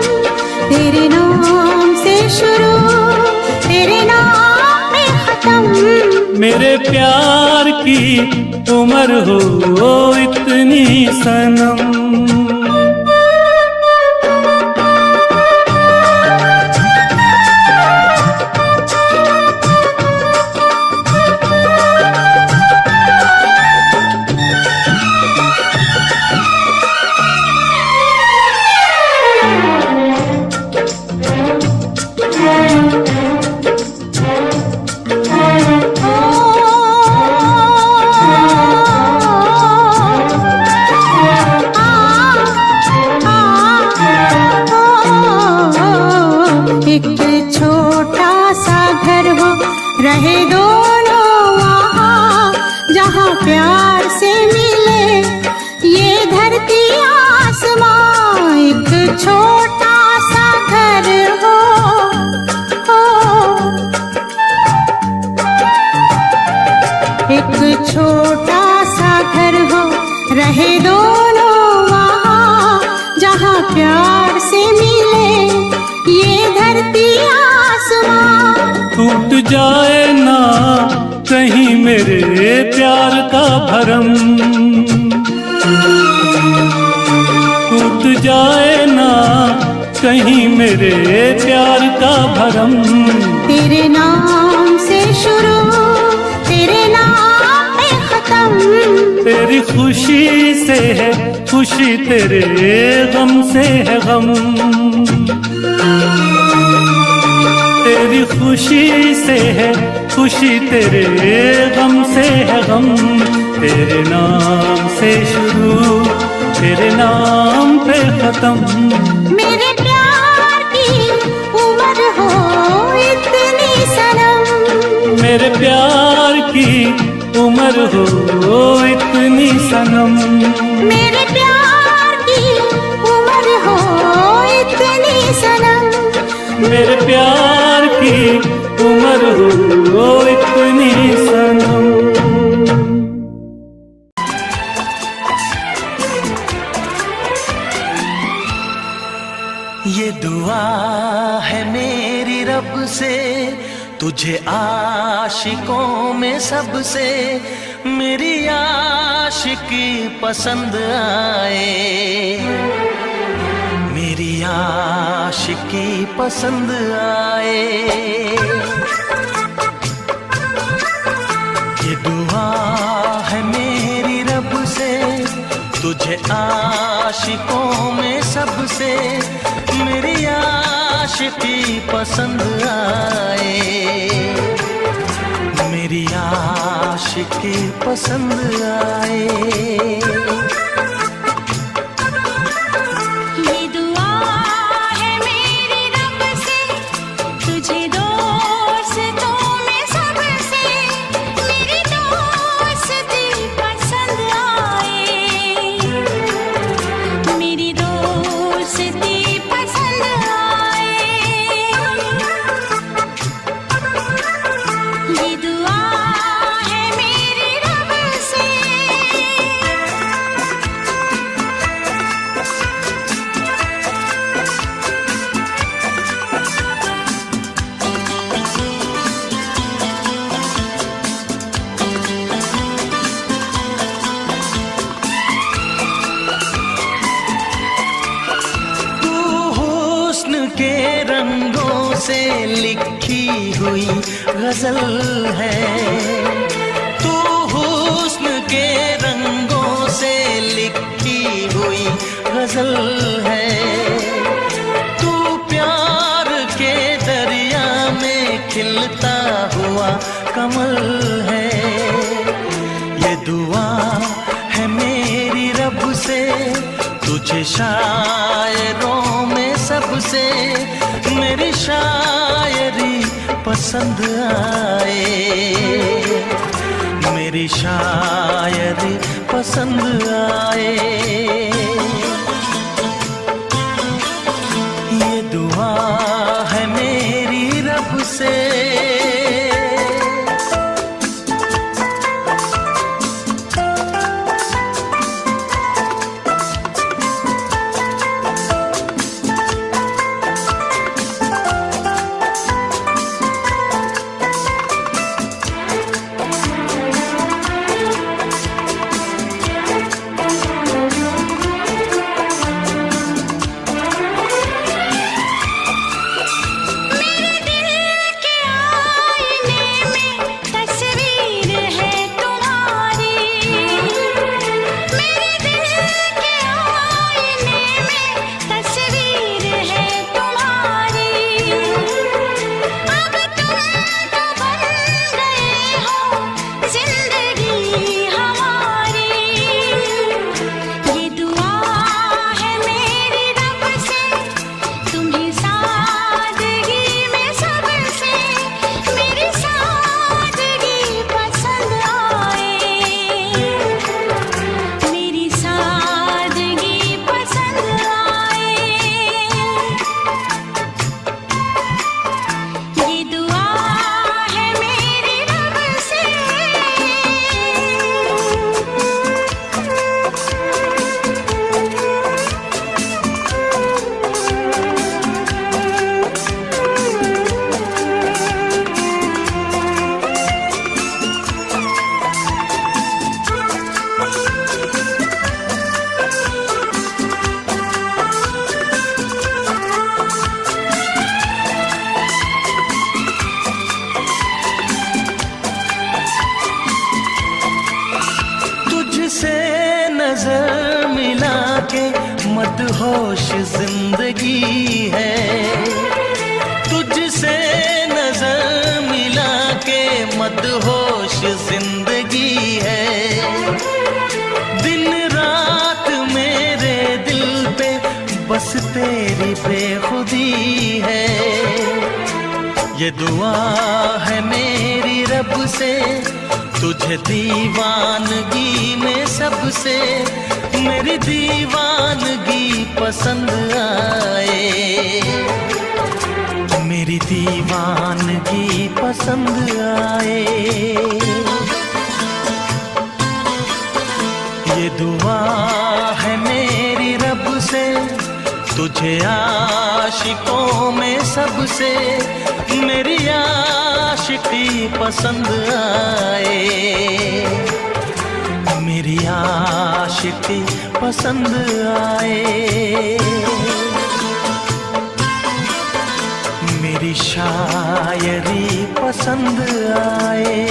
तेरे नाम से शुरू तेरे नाम पे खत्म। मेरे प्यार की उम्र हो इतनी सनम। रहे दोनों वहाँ जहाँ प्यार से मिले ये धरती आसमां। एक छोटा सा घर हो, एक छोटा सा घर हो, रहे दोनों वहाँ जहाँ प्यार से मिले ये धरती आसमां। टूट जाए ना कहीं मेरे प्यार का भरम, टूट जाए ना कहीं मेरे प्यार का भरम। तेरे नाम से शुरू तेरे नाम पे खत्म। तेरी खुशी से है खुशी, तेरे गम से है गम। तेरी खुशी से है खुशी, तेरे गम से है गम। तेरे नाम से शुरू तेरे नाम पे खत्म। मेरे प्यार की उम्र हो इतनी सनम। मेरे प्यार की उम्र हो इतनी सनम। मेरे प्यार की उम्र हो इतनी सनम। मेरे प्यार की उम्र हो इतनी सनम। ये दुआ है मेरी रब से तुझे आशिकों में सबसे मेरी आशिकी पसंद आए, मेरी आशिकी पसंद आए। ये दुआ है मेरी रब से तुझे आशिकों में सबसे मेरी आशिकी पसंद आए, मेरी आशिकी पसंद आए। से लिखी हुई गजल है। तू हुस्न के रंगों से लिखी हुई गजल है। तू प्यार के दरिया में खिलता हुआ कमल है। ये दुआ है मेरी रब से, तुझे शायरों में सबसे मेरी शायरी पसंद आए, मेरी शायरी पसंद आए। ये दुआ है मेरी रब से। नजर मिला के मदहोश जिंदगी है। तुझसे नजर मिला के मदहोश जिंदगी है। दिन रात मेरे दिल पे बस तेरी बेखुदी है। ये दुआ है मेरी रब से, तुझे दीवानगी में सबसे मेरी दीवानगी पसंद आए, मेरी दीवानगी पसंद आए। ये दुआ है मेरी रब से, तुझे आशिकों में सबसे मेरी आशिकी पसंद आए, मेरी आशिकी पसंद आए। मेरी शायरी पसंद आए।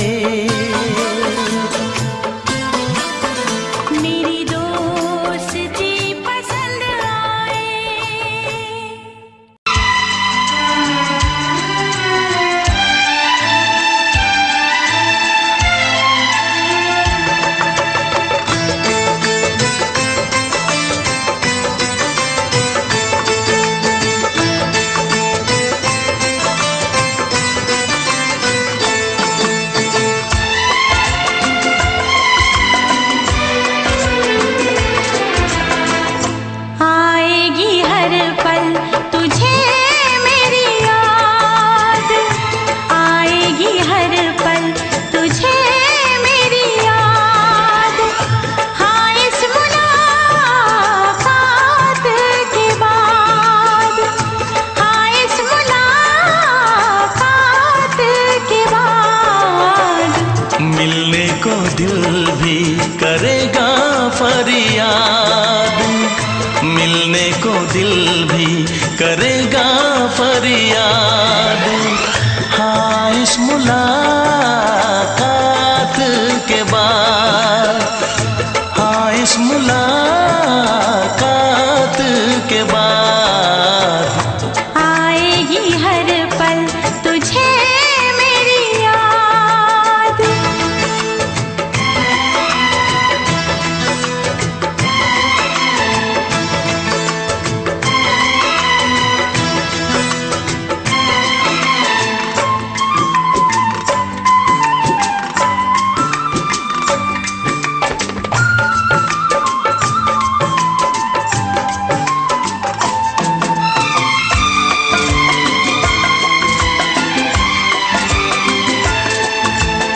मिलने को दिल भी करेगा फरियाद, मिलने को दिल भी करेगा फरियाद। मुलाकात के बाद आएगी हर पल तुझे मेरी याद।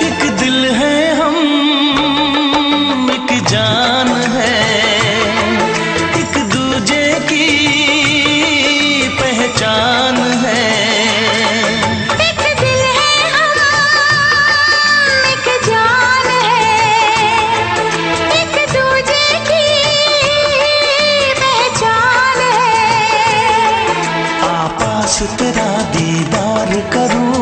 एक दिल है हम, एक जान है, एक दूजे की पहचान है। एक दिल है हम, एक जान है, एक दूजे की पहचान है। आपास तेरा दीदार करूं,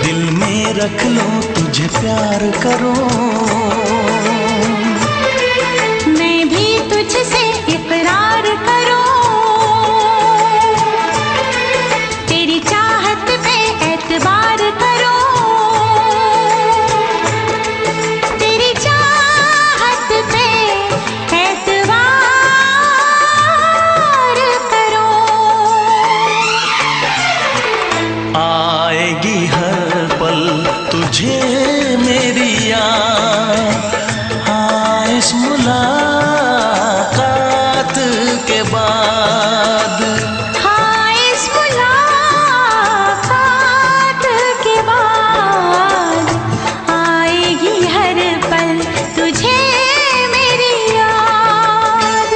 दिल में रख लूं तुझे प्यार करूं। मैं भी तुझसे इकरार करूं, तेरी चाहत पे एतबार करूं, तेरी चाहत पे एतबार करूं। आएगी हर पल तुझे मेरी याद, हाँ इस मुलाकात के बाद। हाँ इस मुलाकात के बाद आएगी हर पल तुझे मेरी याद।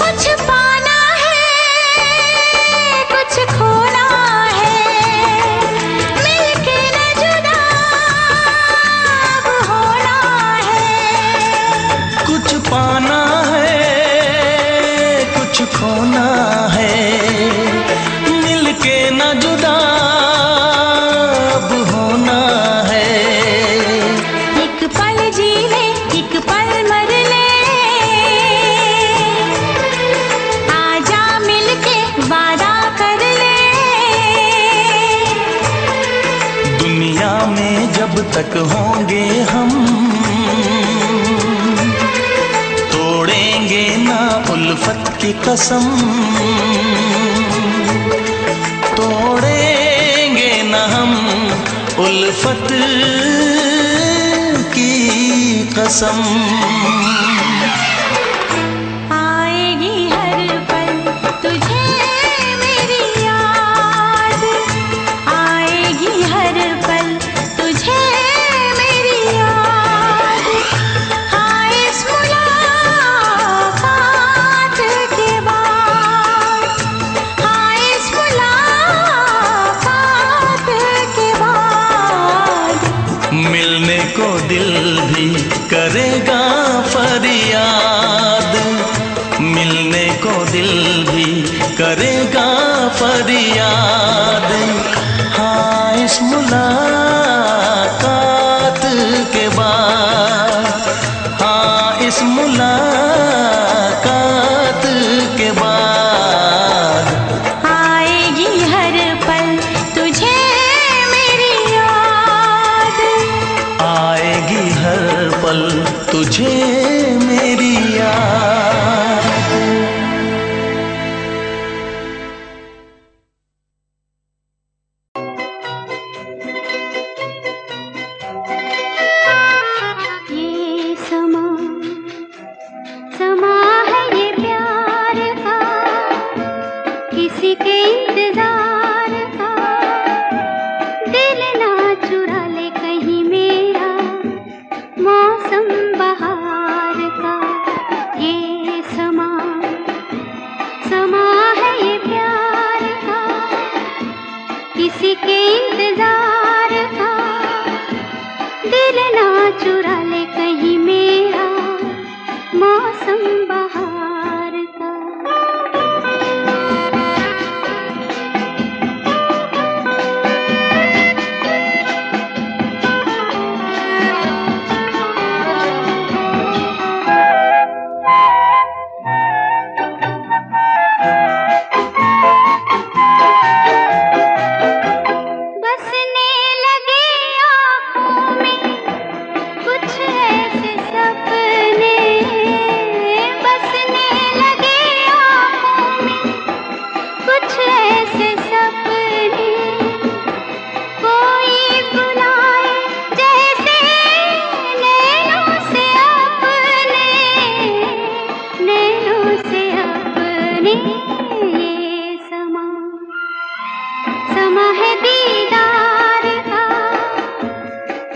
कुछ पाना है, कुछ खोना है, मिलके न जुदा अब होना है। कुछ पाना है, कुछ खोना है, मिलके न जुदा अब होना है। एक पल जी ले, एक पल मर ले, आजा मिलके वादा कर ले। दुनिया में जब तक होंगे हम, तोड़ेंगे ना उल्फत की कसम, तोड़ेंगे ना हम उल्फत की कसम। आएगी हर पल तुझे मेरी याद, आएगी हर पल तुझे मेरी याद। हाँ इस मुलाकात के बाद, हाँ इस मुलाकात के बाद मिलने को दिल भी करेगा फरियाद, मिलने को दिल भी करेगा फरियाद। हाँ इस मुलाकात के बाद, हाँ इस मुलाकात के बाद आएगी हर पल तुझे मेरी याद। आएगी हर पल तुझे मेरी याद।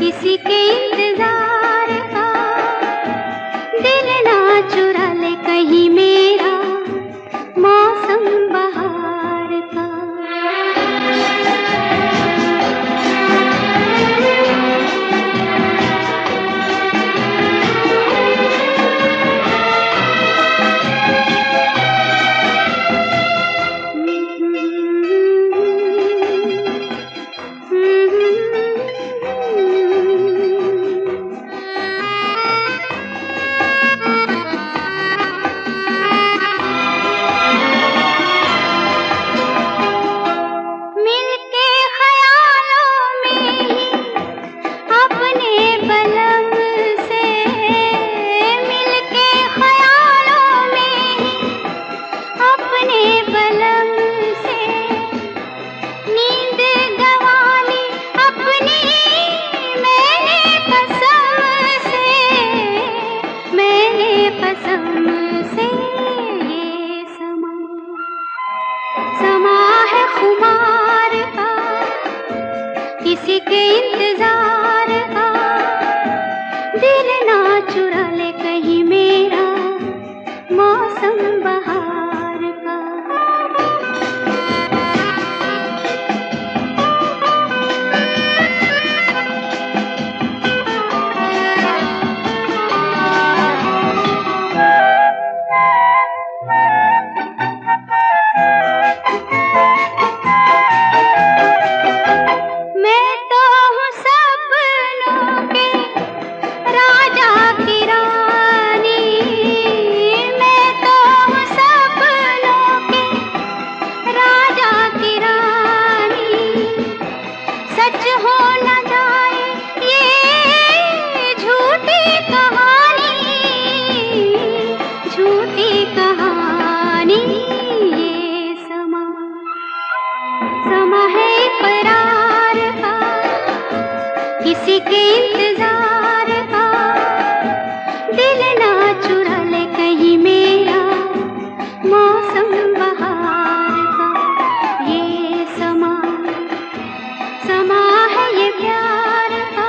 किसी के इंतजार का दिल ना चुरा ले कहीं मेरा मौसम बहार का। किसी के इंतजार का दिल ना चुरा ले कहीं मेरा मौसम बहार का। किसी के इंतजार का दिल ना चुरा ले कहीं मेरा मौसम बहार का। ये समा समा है ये प्यार का।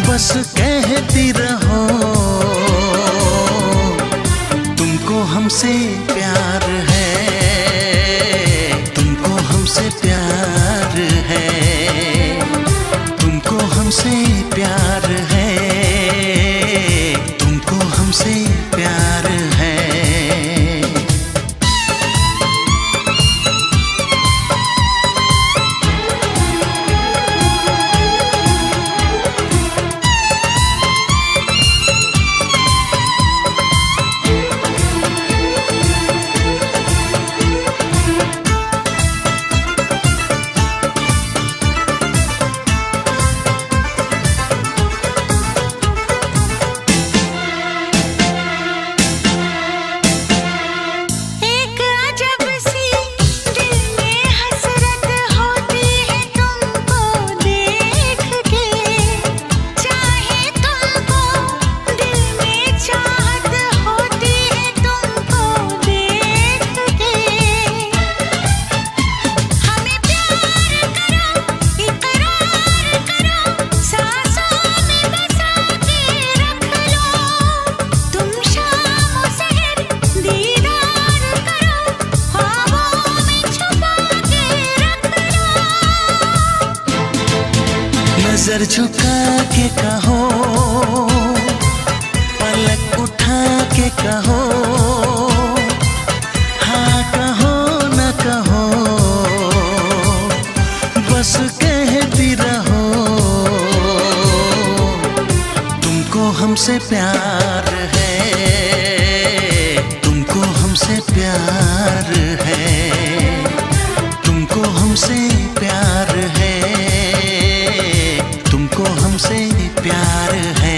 बस कहती रहो तुमको हमसे प्यार है, तुमको हमसे प्यार है, तुमको हमसे प्यार है, तुमको हमसे प्यार है। नजर झुका के कहो, पलक उठा के कहो, हाँ कहो न कहो, बस कहती रहो। तुमको हमसे प्यार है, तुमको हमसे प्यार है, तुमको हमसे प्यार है, तुमको हमसे प्यार है।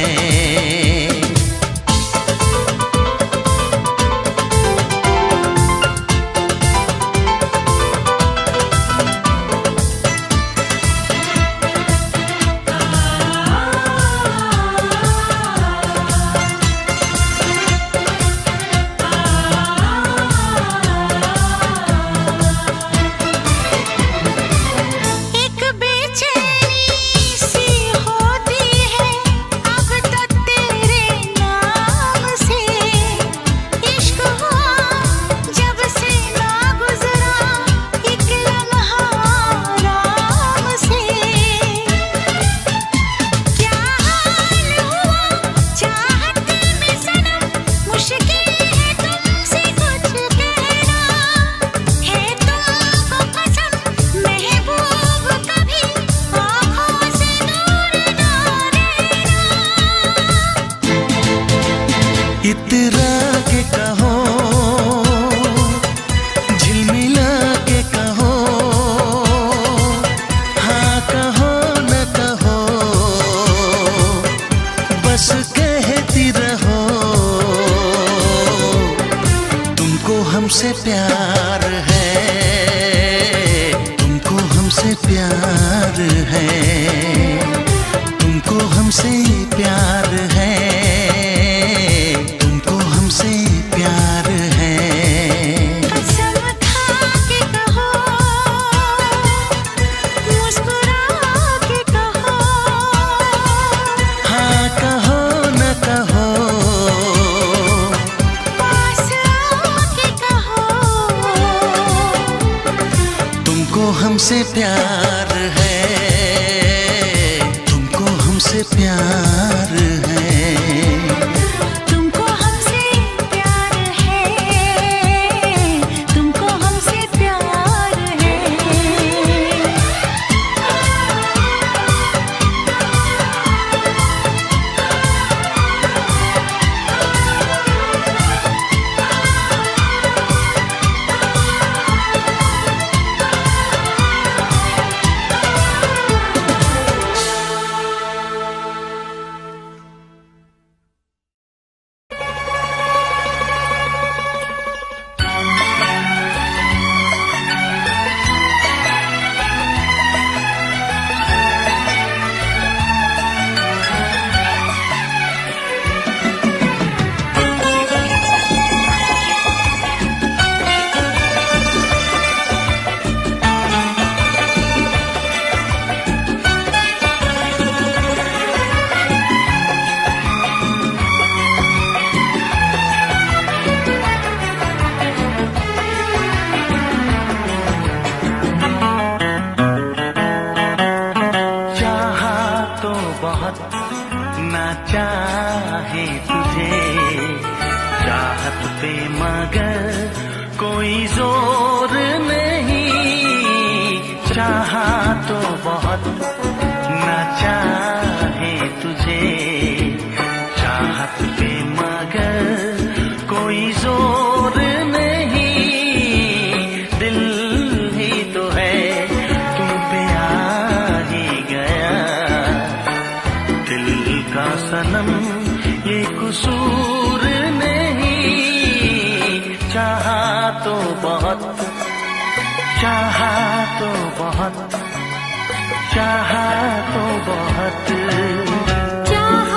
इतरा के कहो, झिलमिला के कहो, हाँ कहो न कहो, बस कहती रहो। तुमको हमसे प्यार है, तुमको हमसे प्यार है, तुमको हमसे प्यार है, हमसे प्यार है। कसम खा के कहो, मुस्कुरा के कहो, हाँ कहो न कहो, पास आके कहो। तुमको हमसे प्यार है, तुमको हमसे प्यार है। ना चाहे तुझे चाहत पे मगर कोई जोर नहीं, चाहा तो बहुत ना चाहे तुझे चाहत पे मगर कोई जोर नहीं, दिल ही तो है तुम पे आ ही गया, दिल का सनम ये कसूर नहीं, चाहा तो बहुत चाहा तो बहुत चाहा तो बहुत चाहा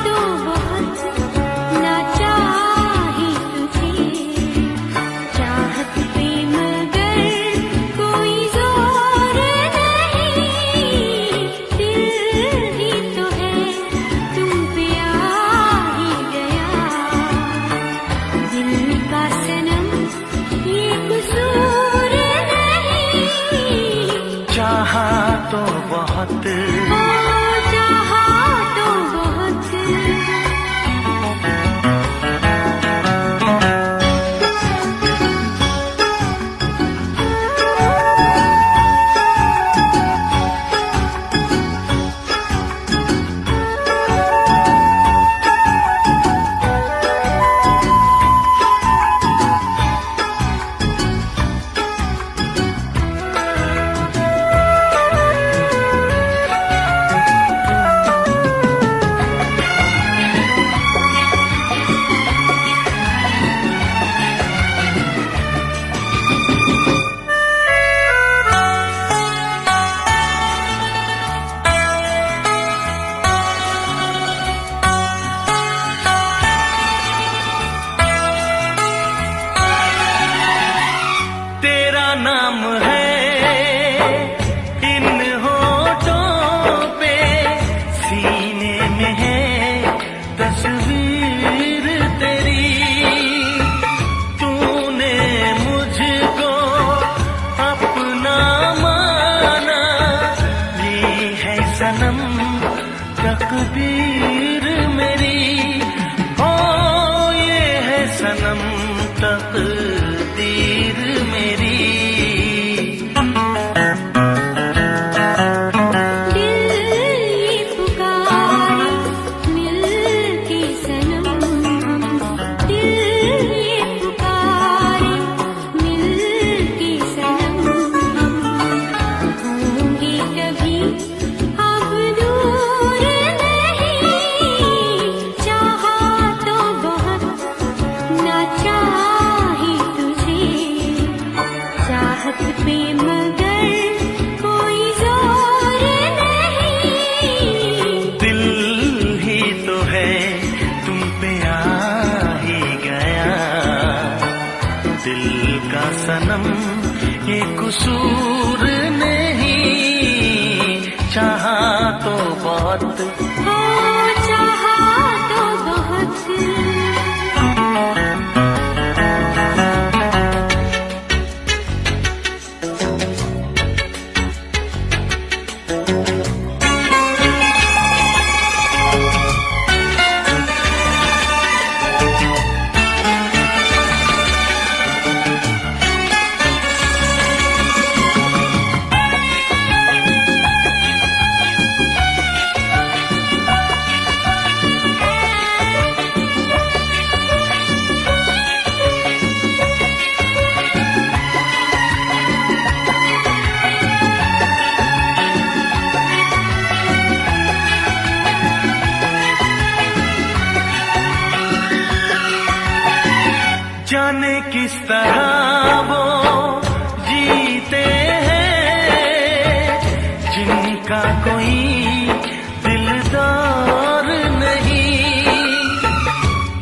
तो बहुत ना चाहे तुझे चाहत पे मगर कोई जोर नहीं, दिल ही तो है तुम पे आ ही गया, दिल का सनम ये कसूर नहीं, चाहा तो बहुत नाम है इन होठों पे, सीने में है तस्वीर तेरी। तूने मुझको अपना माना, ये है सनम तकदीर मेरी। ओ ये है सनम तकदीर मेरी। सनम ये कसूर नहीं, चाहा तो बहुत, चाहा तो बहुत। जाने किस तरह वो जीते हैं जिनका कोई दिलदार नहीं।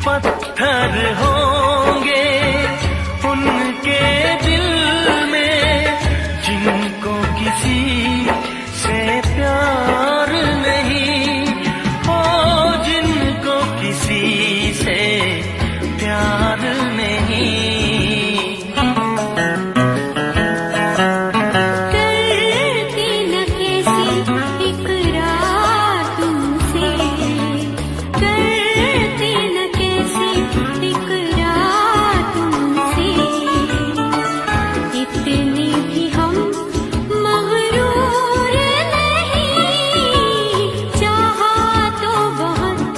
पत्थर होंगे उनके दिल में जिनको किसी से प्यार नहीं। ओ जिनको किसी से प्यार नहीं। करती न कैसी इकरार तुमसे, करती न कैसी इकरार तुमसे। इतने भी हम मगरूर नहीं, चाहा तो बहुत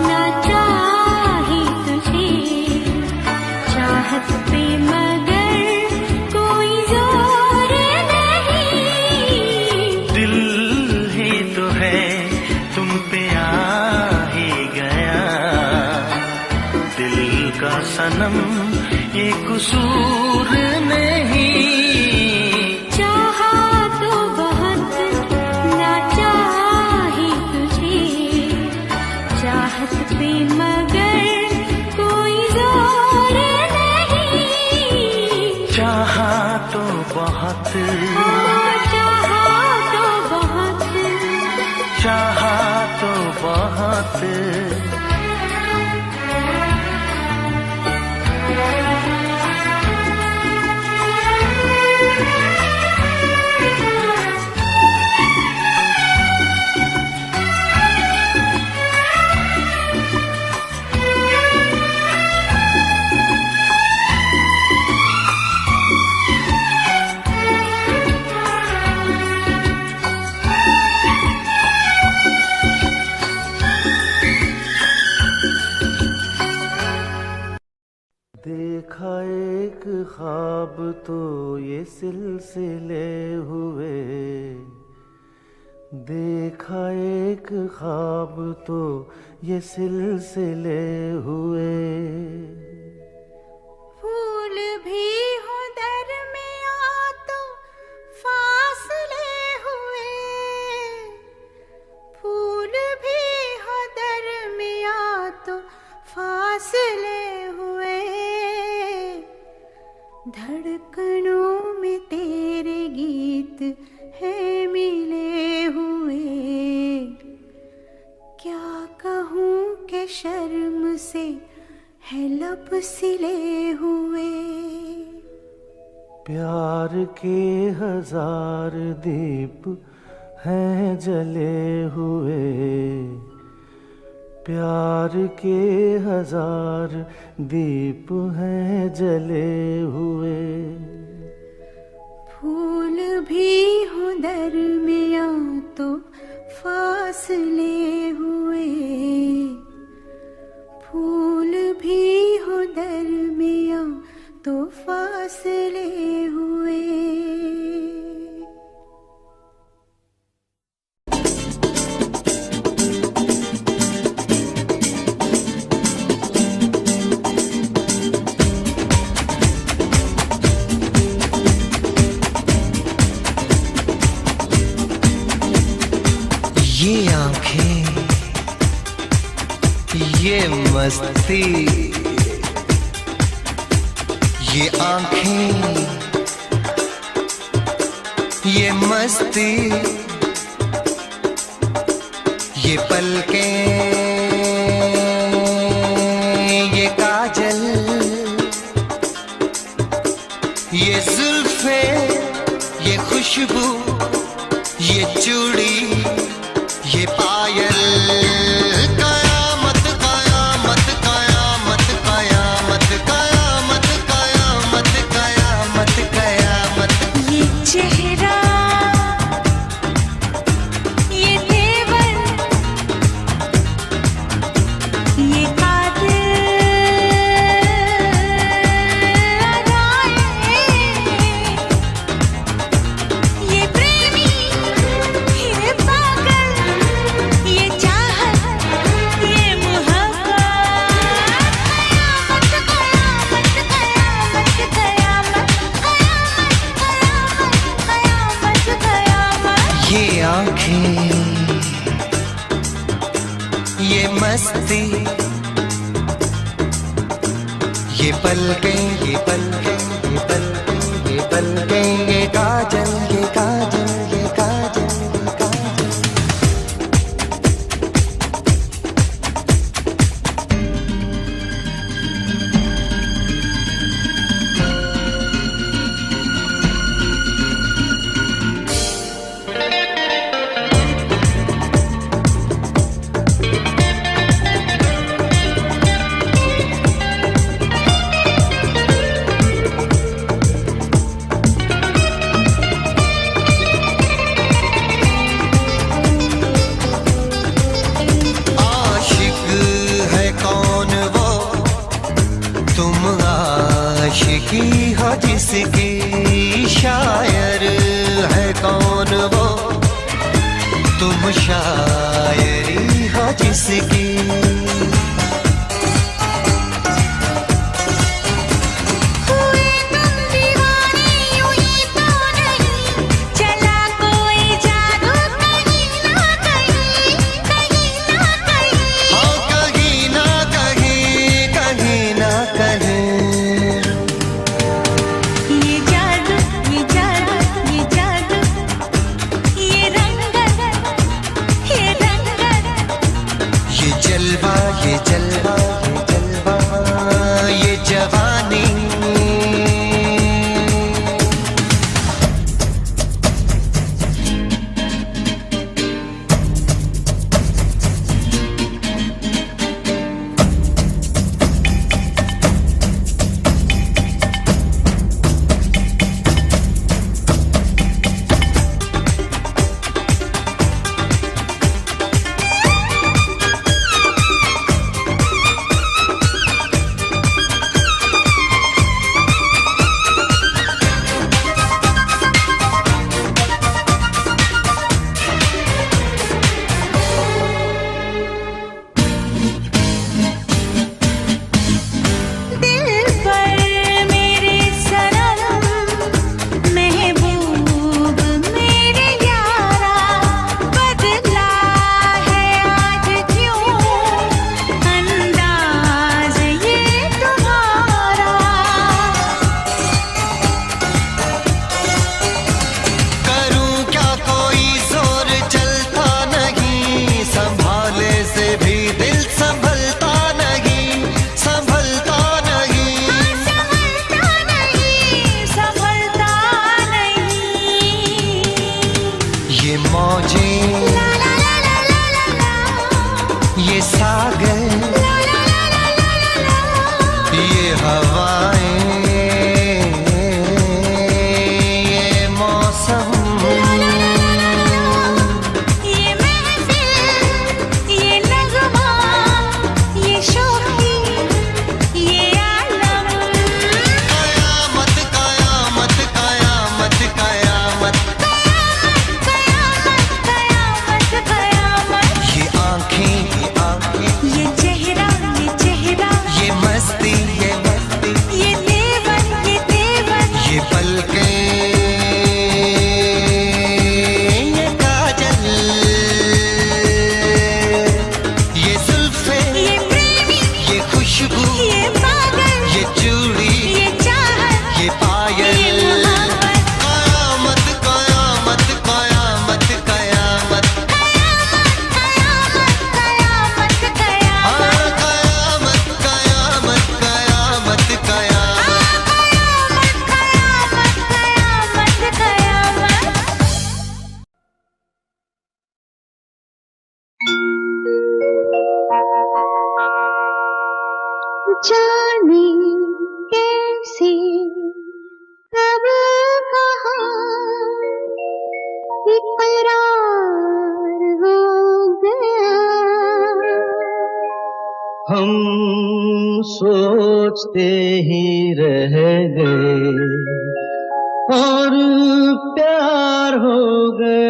ना चाही तुझे। चाहत पे मगर कोई जोर नहीं, दिल ही तो है तुम पे आ ही गया। दिल का सनम ये कसूर नहीं। चाहा तो बहुत ना चाही तुझे। चाहत पे मगर कोई जोर नहीं, चाहा तो बहुत, चाहा तो बहुत। चाहा तो बहुत। ख्वाब तो ये सिलसिले हुए, देखा एक ख्वाब तो ये सिलसिले हुए। फूल भी हो दरमियां तो फासले हुए, फूल भी हो दरमियां तो फासले हुए। धड़कनों में तेरे गीत है मिले हुए, क्या कहूँ कि शर्म से है लब सिले हुए। प्यार के हजार दीप हैं जले हुए, प्यार के हजार दीप हैं जले हुए। फूल भी हो दरमियां तो फासले हुए, फूल भी हो दरमियां तो फासले हुए। ये आंखें, ये मस्ती, ये आंखें, ये मस्ती, ये पलकें, ये काजल, ये जुल्फें, ये खुशबू, ये चूड़ी, ये पायल, कयामत कयामत कयामत कयामत कयामत कयामत कयामत कयामत। ये चेहरा, ये तेवर, ये कातिल अदाएं, ये प्रेमी, ये पागल, ये चाहत, ये मोहब्बत, कयामत कयामत कयामत कयामत कयामत कयामत। ये आंखें, ये मस्ती, ये पलकें, ये पलकें, ये पलकें, ये पलकें, ये काजल, ये काजल, ये काजल, ये काजल। आशिक है कौन वो, तुम आशिकी हो जिसकी, शायर है कौन वो, तुम शायरी हो जिसकी। हुए तुम दीवाने हुई तो नहीं, चला कोई जादू कहीं ना कहीं, कहीं ना कहीं। हाँ कहीं ना कहीं, कहीं ना कहीं। ये जादू, ये जादू ये मौजें, ये सागर, ये हवाएं, ये मौसम, ये महफिल, ये नगमा, ये शोखी, ये आलम, कयामत कयामत कयामत कयामत, कयामत कयामत कयामत, ये आंखें, ये चेहरा, ये मस्ती, ये मस्ती, ये देवन, ये पलकें, ये काजल, ये जुल्फे, ये प्रेमी, ये खुशबू, ये पागल, ये चूड़ी, ये चाहत, ये पायल, ये मोहब्बत, कयामत कयामत कयामत कयामत, कयामत कयामत कयामत, कयामत कयामत कयामत कयामत। कयामत कयामत कयामत। जाने कैसे कब कहाँ इकरार हो गया। हम सोचते ही रह गए और प्यार हो गया।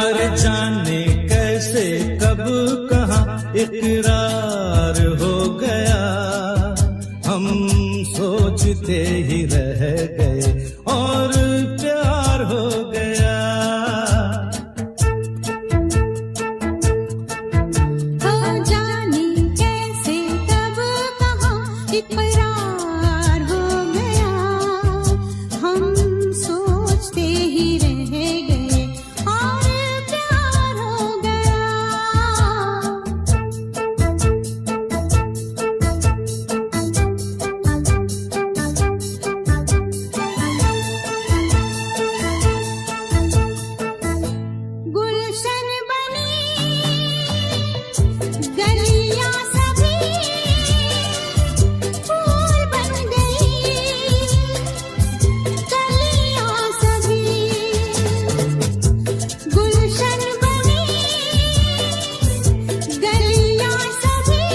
अरे जाने कैसे कब कहाँ इकरार हो गया। हम सोचते ही रह गए और प्यार हो गया। हो जाने कैसे कब कहाँ इकरार हो गया। हम सोचते ही रह गए और प्यार हो गया। गुलशन बनी गलियां सभी फूल बन गई। गलियां सभी गुलशन बनी गलियां सभी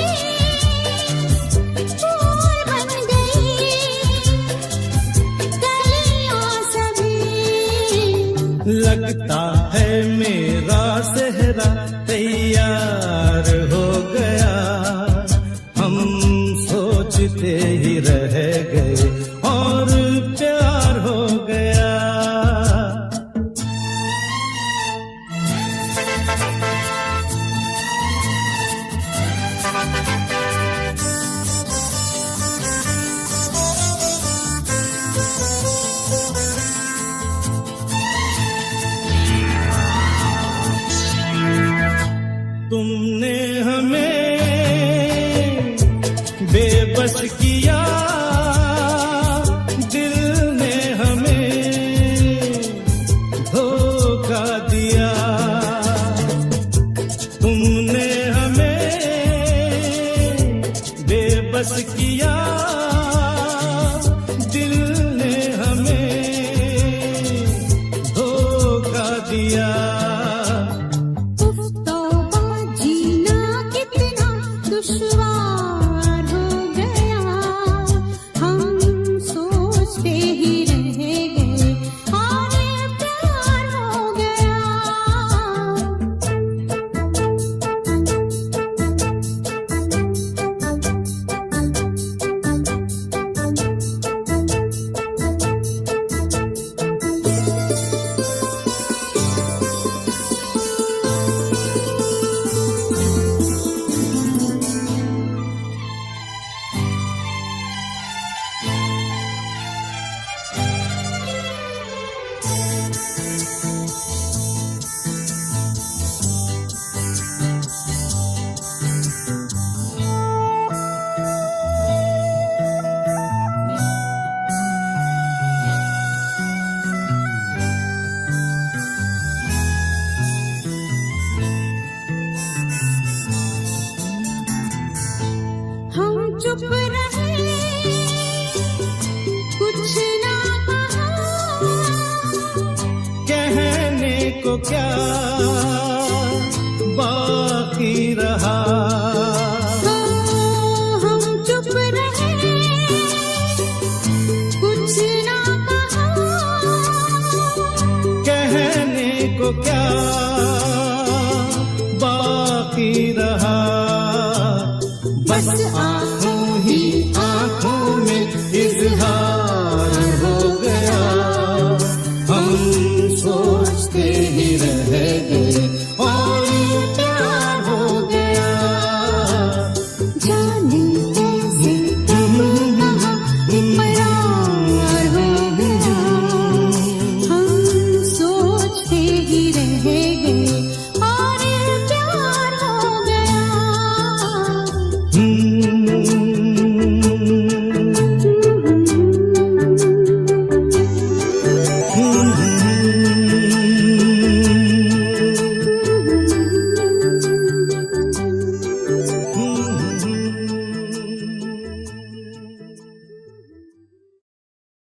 फूल बन गई। गलियां सभी लगता है मेरा सेहरा तैयार हो गया। हम सोचते ही रह गए और प्यार हो गया। तुमने हमें बेबस किया, दिल ने हमें धोखा दिया। तुमने हमें बेबस किया, दिल ने हमें धोखा दिया। तौबा जीना कितना दुश्वार हो गया। हम सोचते ही रह गए और प्यार हो गया। क्या बाकी रहा। हम चुप रहे, कुछ ना कहा, कहने को क्या बाकी रहा। बस आंखों ही आंखों में इजहार हो गया। हम सोचते ही रह गए और प्यार हो गया। जाने कैसे कब कहाँ इकरार हो गया। हम सोचते ही रह गए और प्यार हो गया।